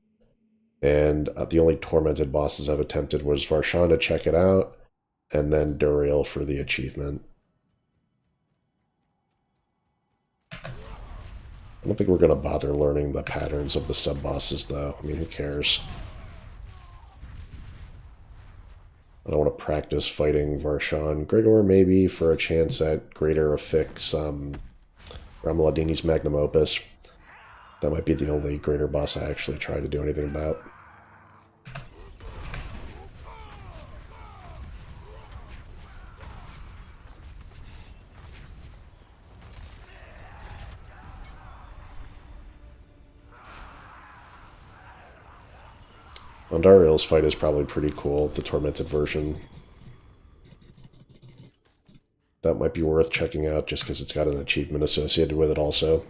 and the only tormented bosses I've attempted was Varshan to check it out, and then Duriel for the achievement. I don't think we're going to bother learning the patterns of the sub-bosses, though. I mean, who cares? I don't want to practice fighting Varshan. Gregor, maybe, for a chance at greater affix Ramaladini's Magnum Opus. That might be the only greater boss I actually try to do anything about. Andariel's fight is probably pretty cool, the Tormented version. That might be worth checking out just because it's got an achievement associated with it also.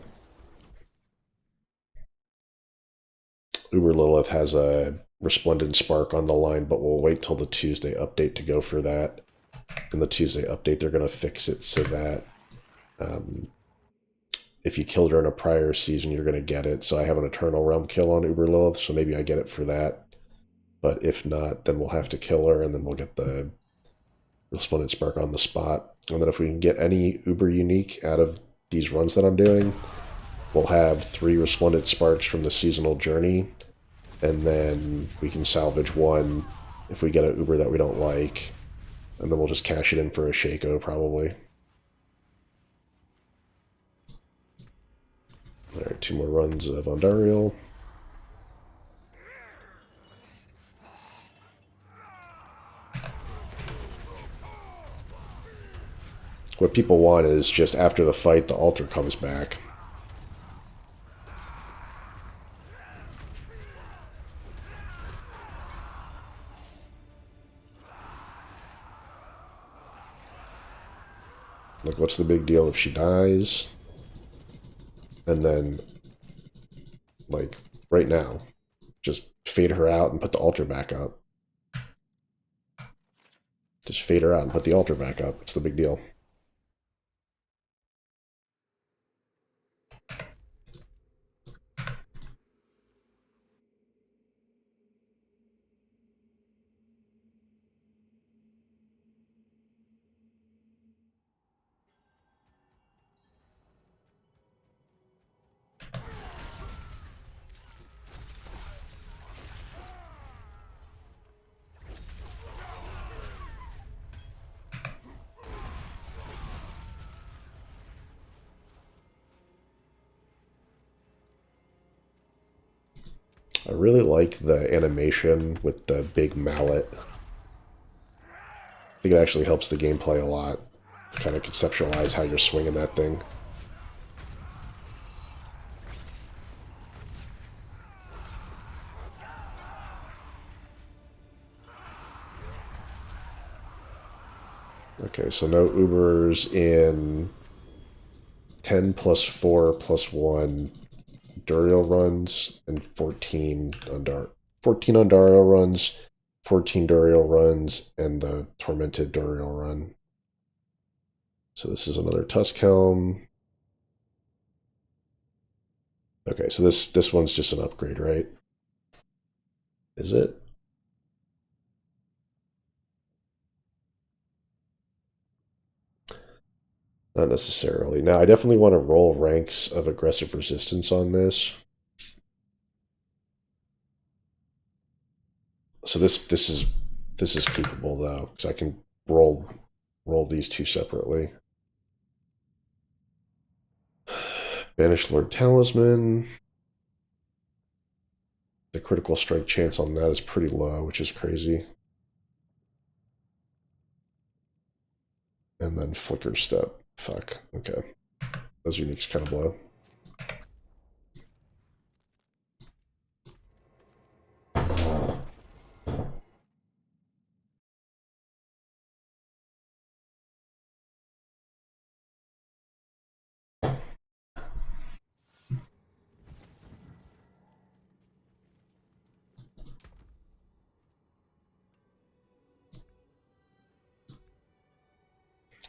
Uber Lilith has a Resplendent Spark on the line, but we'll wait till the Tuesday update to go for that. In the Tuesday update, they're going to fix it so that if you killed her in a prior season, you're going to get it. So I have an Eternal Realm kill on Uber Lilith, so maybe I get it for that. But if not, then we'll have to kill her, and then we'll get the Resplendent Spark on the spot. And then if we can get any Uber unique out of these runs that I'm doing, we'll have 3 Resplendent Sparks from the seasonal journey, and then we can salvage 1 if we get an Uber that we don't like, and then we'll just cash it in for a Shako, probably. Alright, 2 more runs of Andariel. what people want is just after the fight, the altar comes back. Like, what's the big deal if she dies? And then, like, right now, just fade her out and put the altar back up. Just fade her out and put the altar back up. What's the big deal? I really like the animation with the big mallet. I think it actually helps the gameplay a lot to kind of conceptualize how you're swinging that thing. Okay, so no Ubers in 10 plus 4 plus 1 Duriel runs and 14 Andariel runs, 14 Duriel runs, and the Tormented Duriel run. So this is another Tusk Helm. Okay, so this one's just an upgrade, right? Is it? Not necessarily. Now, I definitely want to roll ranks of aggressive resistance on this. So this is capable though, because I can roll these two separately. Banish Lord Talisman. The critical strike chance on that is pretty low, which is crazy. And then Flicker Step. Fuck. Okay. Those uniques kind of blow.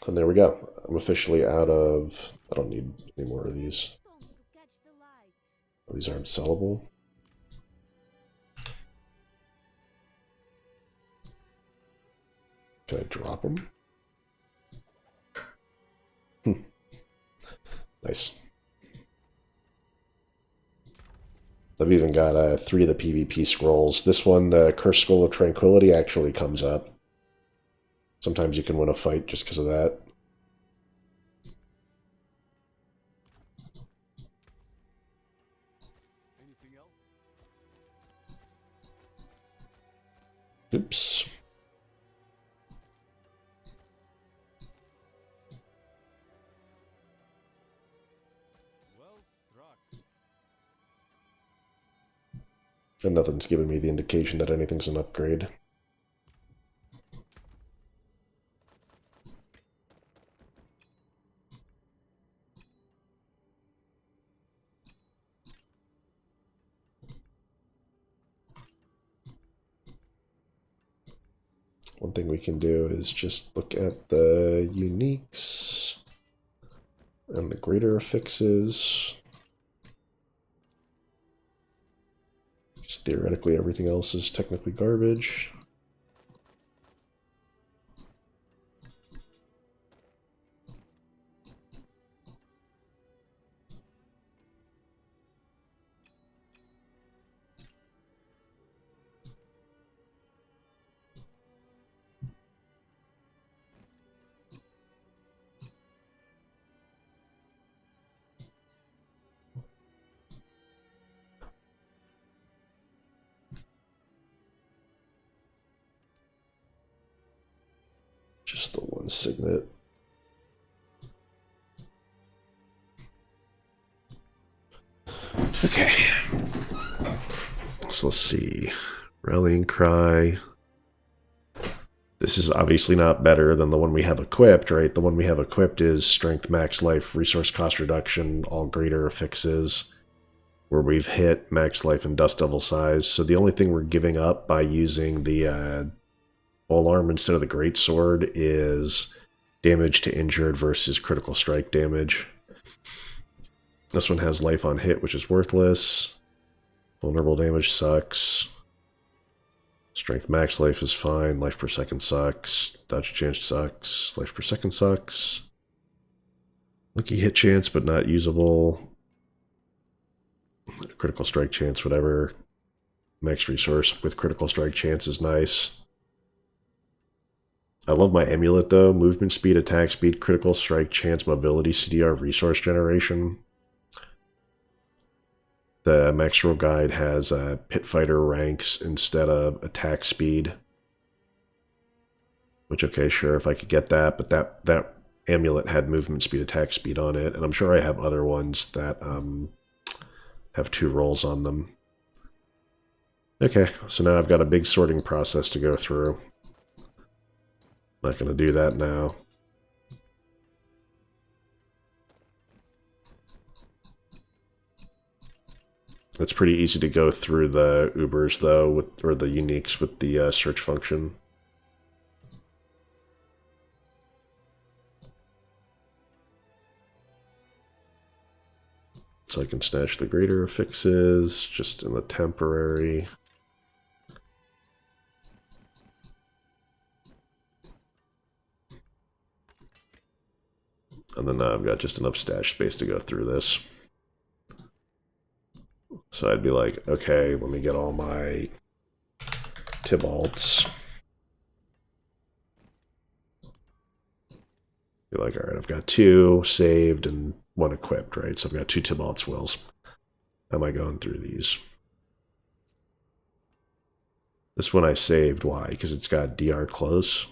And there we go. I'm officially out of... I don't need any more of these. Oh, these aren't sellable. Can I drop them? Nice. I've even got 3 of the PvP scrolls. This one, the Cursed Skull of Tranquility, actually comes up. Sometimes you can win a fight just because of that. Anything else? Oops. Well struck. And nothing's giving me the indication that anything's an upgrade. One thing we can do is just look at the uniques and the greater affixes. Because theoretically everything else is technically garbage. Just the one signet. Okay. So let's see. Rallying Cry. This is obviously not better than the one we have equipped, right? The one we have equipped is Strength, Max Life, Resource Cost Reduction, all greater affixes, where we've hit Max Life and Dust Devil size. So the only thing we're giving up by using the Pole Arm instead of the Great Sword is damage to injured versus critical strike damage. This one has life on hit, which is worthless. Vulnerable damage sucks. Strength max life is fine. Life per second sucks. Dodge chance sucks. Life per second sucks. Lucky hit chance, but not usable. Critical strike chance, whatever. Max resource with critical strike chance is nice. I love my amulet though. Movement speed, attack speed, critical strike chance, mobility, CDR, resource generation. The max roll guide has pit fighter ranks instead of attack speed. Which, okay, sure, if I could get that, but that amulet had movement speed, attack speed on it, and I'm sure I have other ones that have 2 rolls on them. Okay, so now I've got a big sorting process to go through. Not going to do that now. It's pretty easy to go through the Ubers, though, or the uniques with the search function. So I can stash the greater affixes just in the temporary. And then now I've got just enough stash space to go through this. So I'd be like, okay, let me get all my Tybalts. Be like, all right, I've got 2 saved and 1 equipped, right? So I've got 2 Tybalt's Wills. How am I going through these? This one I saved, why? Because it's got DR close.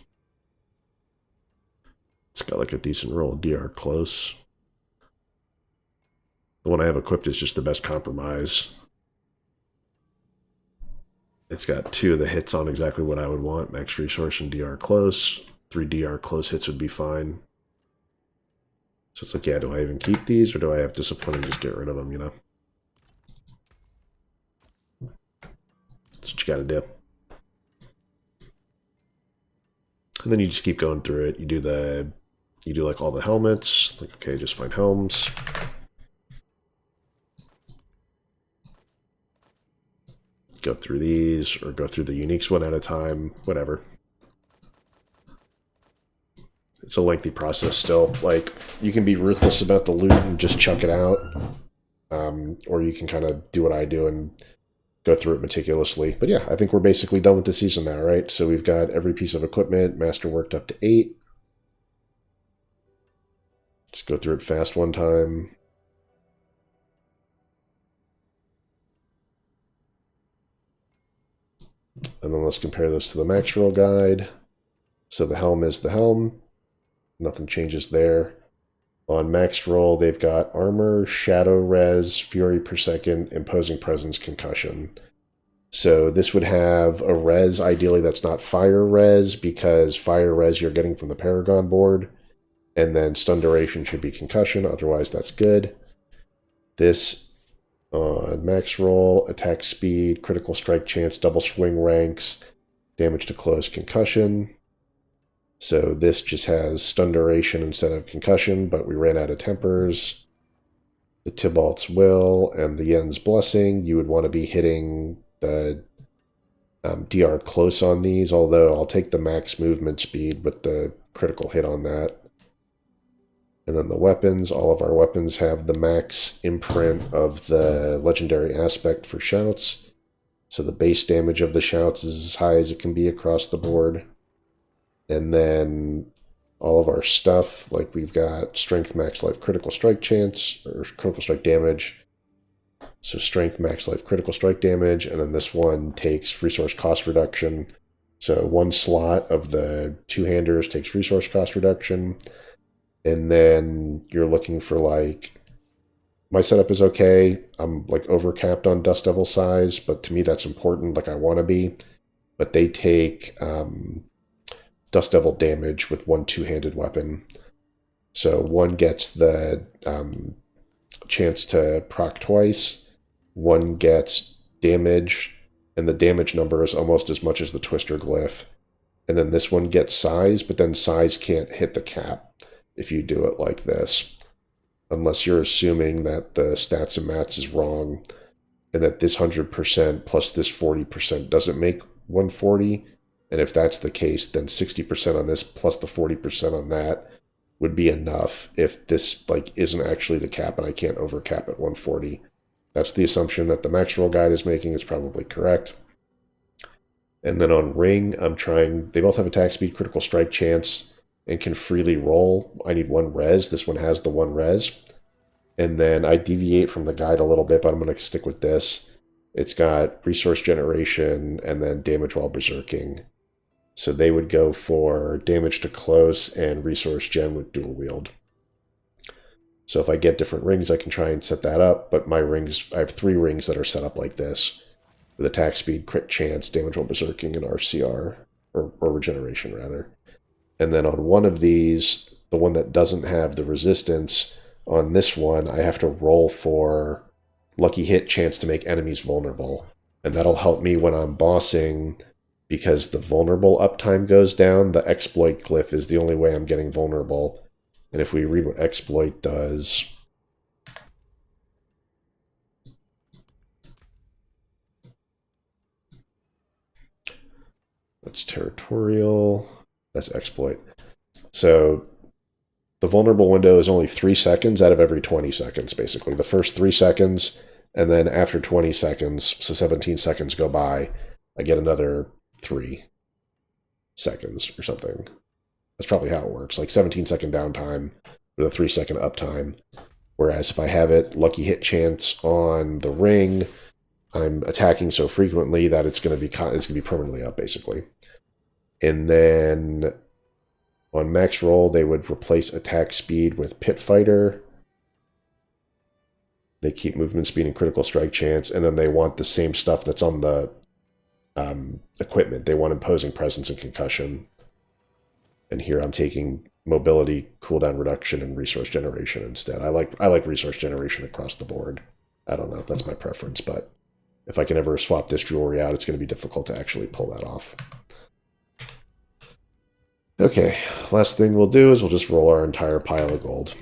It's got like a decent roll, DR close. The one I have equipped is just the best compromise. It's got 2 of the hits on exactly what I would want. Max resource and DR close. 3 DR close hits would be fine. So it's like, yeah, do I even keep these or do I have discipline and just get rid of them, you know? That's what you gotta do. And then you just keep going through it. You do like all the helmets. Like, okay, just find helms. Go through these, or go through the uniques one at a time, whatever. It's a lengthy process still. Like, you can be ruthless about the loot and just chuck it out. Or you can kind of do what I do and go through it meticulously. But yeah, I think we're basically done with the season now, right? So we've got every piece of equipment, masterworked up to 8. Just go through it fast one time. And then let's compare this to the max roll guide. So the helm is the helm. Nothing changes there. On max roll, they've got armor, shadow res, fury per second, imposing presence, concussion. So this would have a res, ideally that's not fire res, because fire res you're getting from the Paragon board. And then stun duration should be concussion, otherwise that's good. This on max roll, attack speed, critical strike chance, double swing ranks, damage to close, concussion. So this just has stun duration instead of concussion, but we ran out of tempers. The Tybalt's Will and the Yen's Blessing, you would want to be hitting the DR close on these, although I'll take the max movement speed with the critical hit on that. And then the weapons, all of our weapons have the max imprint of the legendary aspect for shouts. So the base damage of the shouts is as high as it can be across the board. And then all of our stuff, like we've got strength, max life, critical strike chance, or critical strike damage. So strength, max life, critical strike damage. And then this one takes resource cost reduction. So 1 slot of the 2-handers takes resource cost reduction. And then you're looking for like my setup is okay. I'm like overcapped on Dust Devil size, but to me that's important, like I want to be. But they take Dust Devil damage with one two-handed weapon. So one gets the chance to proc twice, one gets damage, and the damage number is almost as much as the Twister glyph. And then this one gets size, but then size can't hit the cap if you do it like this. Unless you're assuming that the stats and mats is wrong, and that this 100% plus this 40% doesn't make 140. And if that's the case, then 60% on this plus the 40% on that would be enough if this like isn't actually the cap and I can't overcap at 140. That's the assumption that the max roll guide is making. Is probably correct. And then on ring, I'm trying, they both have attack speed, critical strike chance, and can freely roll. I need one res. This one has the one res. And then I deviate from the guide a little bit, but I'm going to stick with this. It's got resource generation and then damage while berserking. So they would go for damage to close and resource gen with dual wield. So if I get different rings, I can try and set that up. But my rings, I have 3 rings that are set up like this, with attack speed, crit chance, damage while berserking, and RCR, or regeneration rather. And then on one of these, the one that doesn't have the resistance, on this one, I have to roll for lucky hit chance to make enemies vulnerable. And that'll help me when I'm bossing, because the vulnerable uptime goes down. The exploit glyph is the only way I'm getting vulnerable. And if we read what exploit does, that's territorial, that's exploit. So the vulnerable window is only 3 seconds out of every 20 seconds, basically. The first 3 seconds, and then after 20 seconds, so 17 seconds go by, I get another 3 seconds or something. That's probably how it works, like 17-second downtime with a 3-second uptime. Whereas if I have it lucky hit chance on the ring, I'm attacking so frequently that it's going to be permanently up, basically. And then on max roll, they would replace attack speed with Pit Fighter. They keep movement speed and critical strike chance, and then they want the same stuff that's on the equipment. They want imposing presence and concussion. And here I'm taking mobility, cooldown reduction, and resource generation instead. I like resource generation across the board. I don't know, that's my preference, but if I can ever swap this jewelry out, it's going to be difficult to actually pull that off. Okay, last thing we'll do is we'll just roll our entire pile of gold.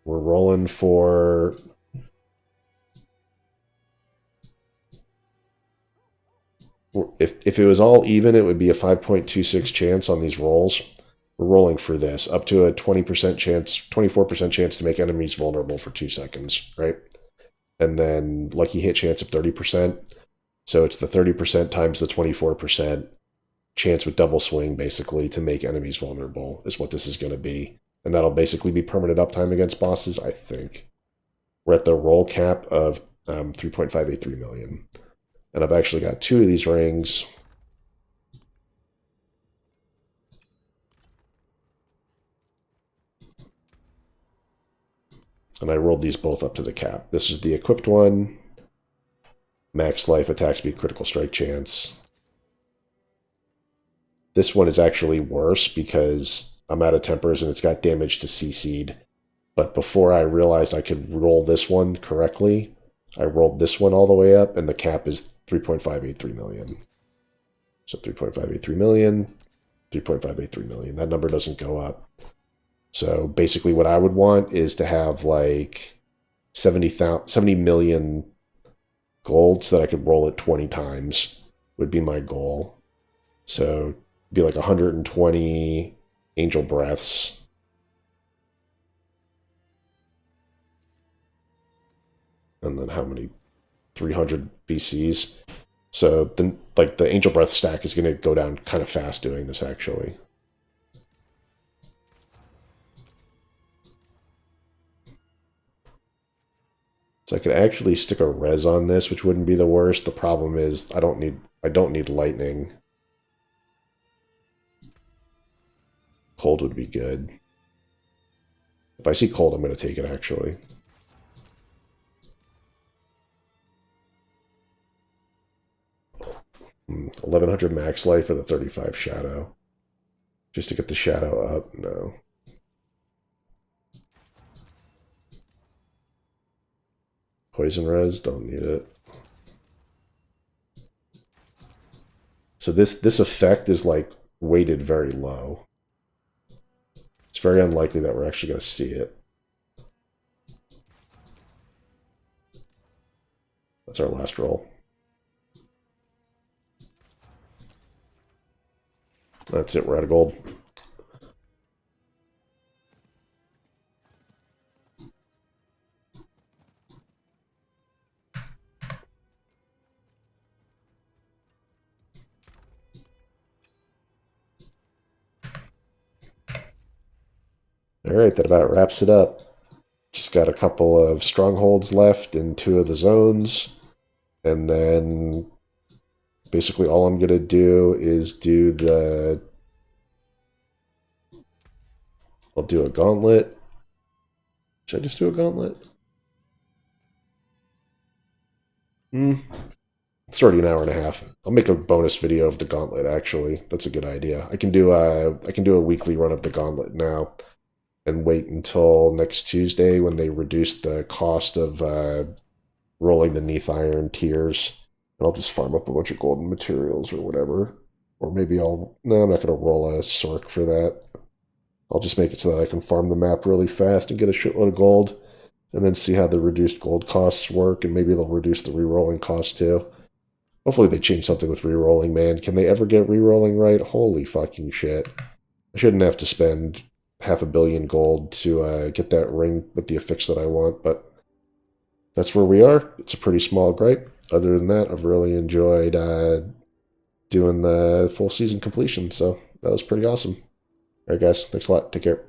We're rolling for... If it was all even, it would be a 5.26 chance on these rolls. We're rolling for this, up to a 20% chance, 24% chance to make enemies vulnerable for 2 seconds, right? And then lucky hit chance of 30%. So it's the 30% times the 24% chance with double swing, basically, to make enemies vulnerable is what this is going to be. And that'll basically be permanent uptime against bosses, I think. We're at the roll cap of 3.583 million. And I've actually got 2 of these rings. And I rolled these both up to the cap. This is the equipped one. Max life, attack speed, critical strike chance. This one is actually worse because I'm out of tempers and it's got damage to CC'd. But before I realized I could roll this one correctly, I rolled this one all the way up, and the cap is 3.583 million. So 3.583 million, 3.583 million. That number doesn't go up. So basically what I would want is to have like 70 million gold so that I could roll it 20 times would be my goal. So it'd be like 120 angel breaths. And then how many? 300 BCs. So then, like, the angel breath stack is going to go down kind of fast doing this, actually. So I could actually stick a res on this, which wouldn't be the worst. The problem is I don't need lightning. Cold would be good. If I see cold, I'm going to take it, actually. Hmm, 1100 max life and a 35 shadow. Just to get the shadow up? No. Poison res, don't need it. So this effect is like weighted very low. It's very unlikely that we're actually going to see it. That's our last roll. That's it, we're out of gold. Alright, that about wraps it up. Just got a couple of strongholds left in 2 of the zones. And then basically all I'm going to do is do the... I'll do a gauntlet. Should I just do a gauntlet? It's already an hour and a half. I'll make a bonus video of the gauntlet, actually. That's a good idea. I can do a weekly run of the gauntlet now. And wait until next Tuesday when they reduce the cost of rolling the Neath Iron tiers. And I'll just farm up a bunch of golden materials or whatever. Or maybe no, I'm not going to roll a Sork for that. I'll just make it so that I can farm the map really fast and get a shitload of gold. And then see how the reduced gold costs work. And maybe they'll reduce the rerolling cost too. Hopefully they change something with rerolling, man. Can they ever get rerolling right? Holy fucking shit. I shouldn't have to spend $500 million gold to get that ring with the affix that I want, but that's where we are. It's a pretty small gripe. Other than that, I've really enjoyed doing the full season completion, so that was pretty awesome. Alright guys, thanks a lot. Take care.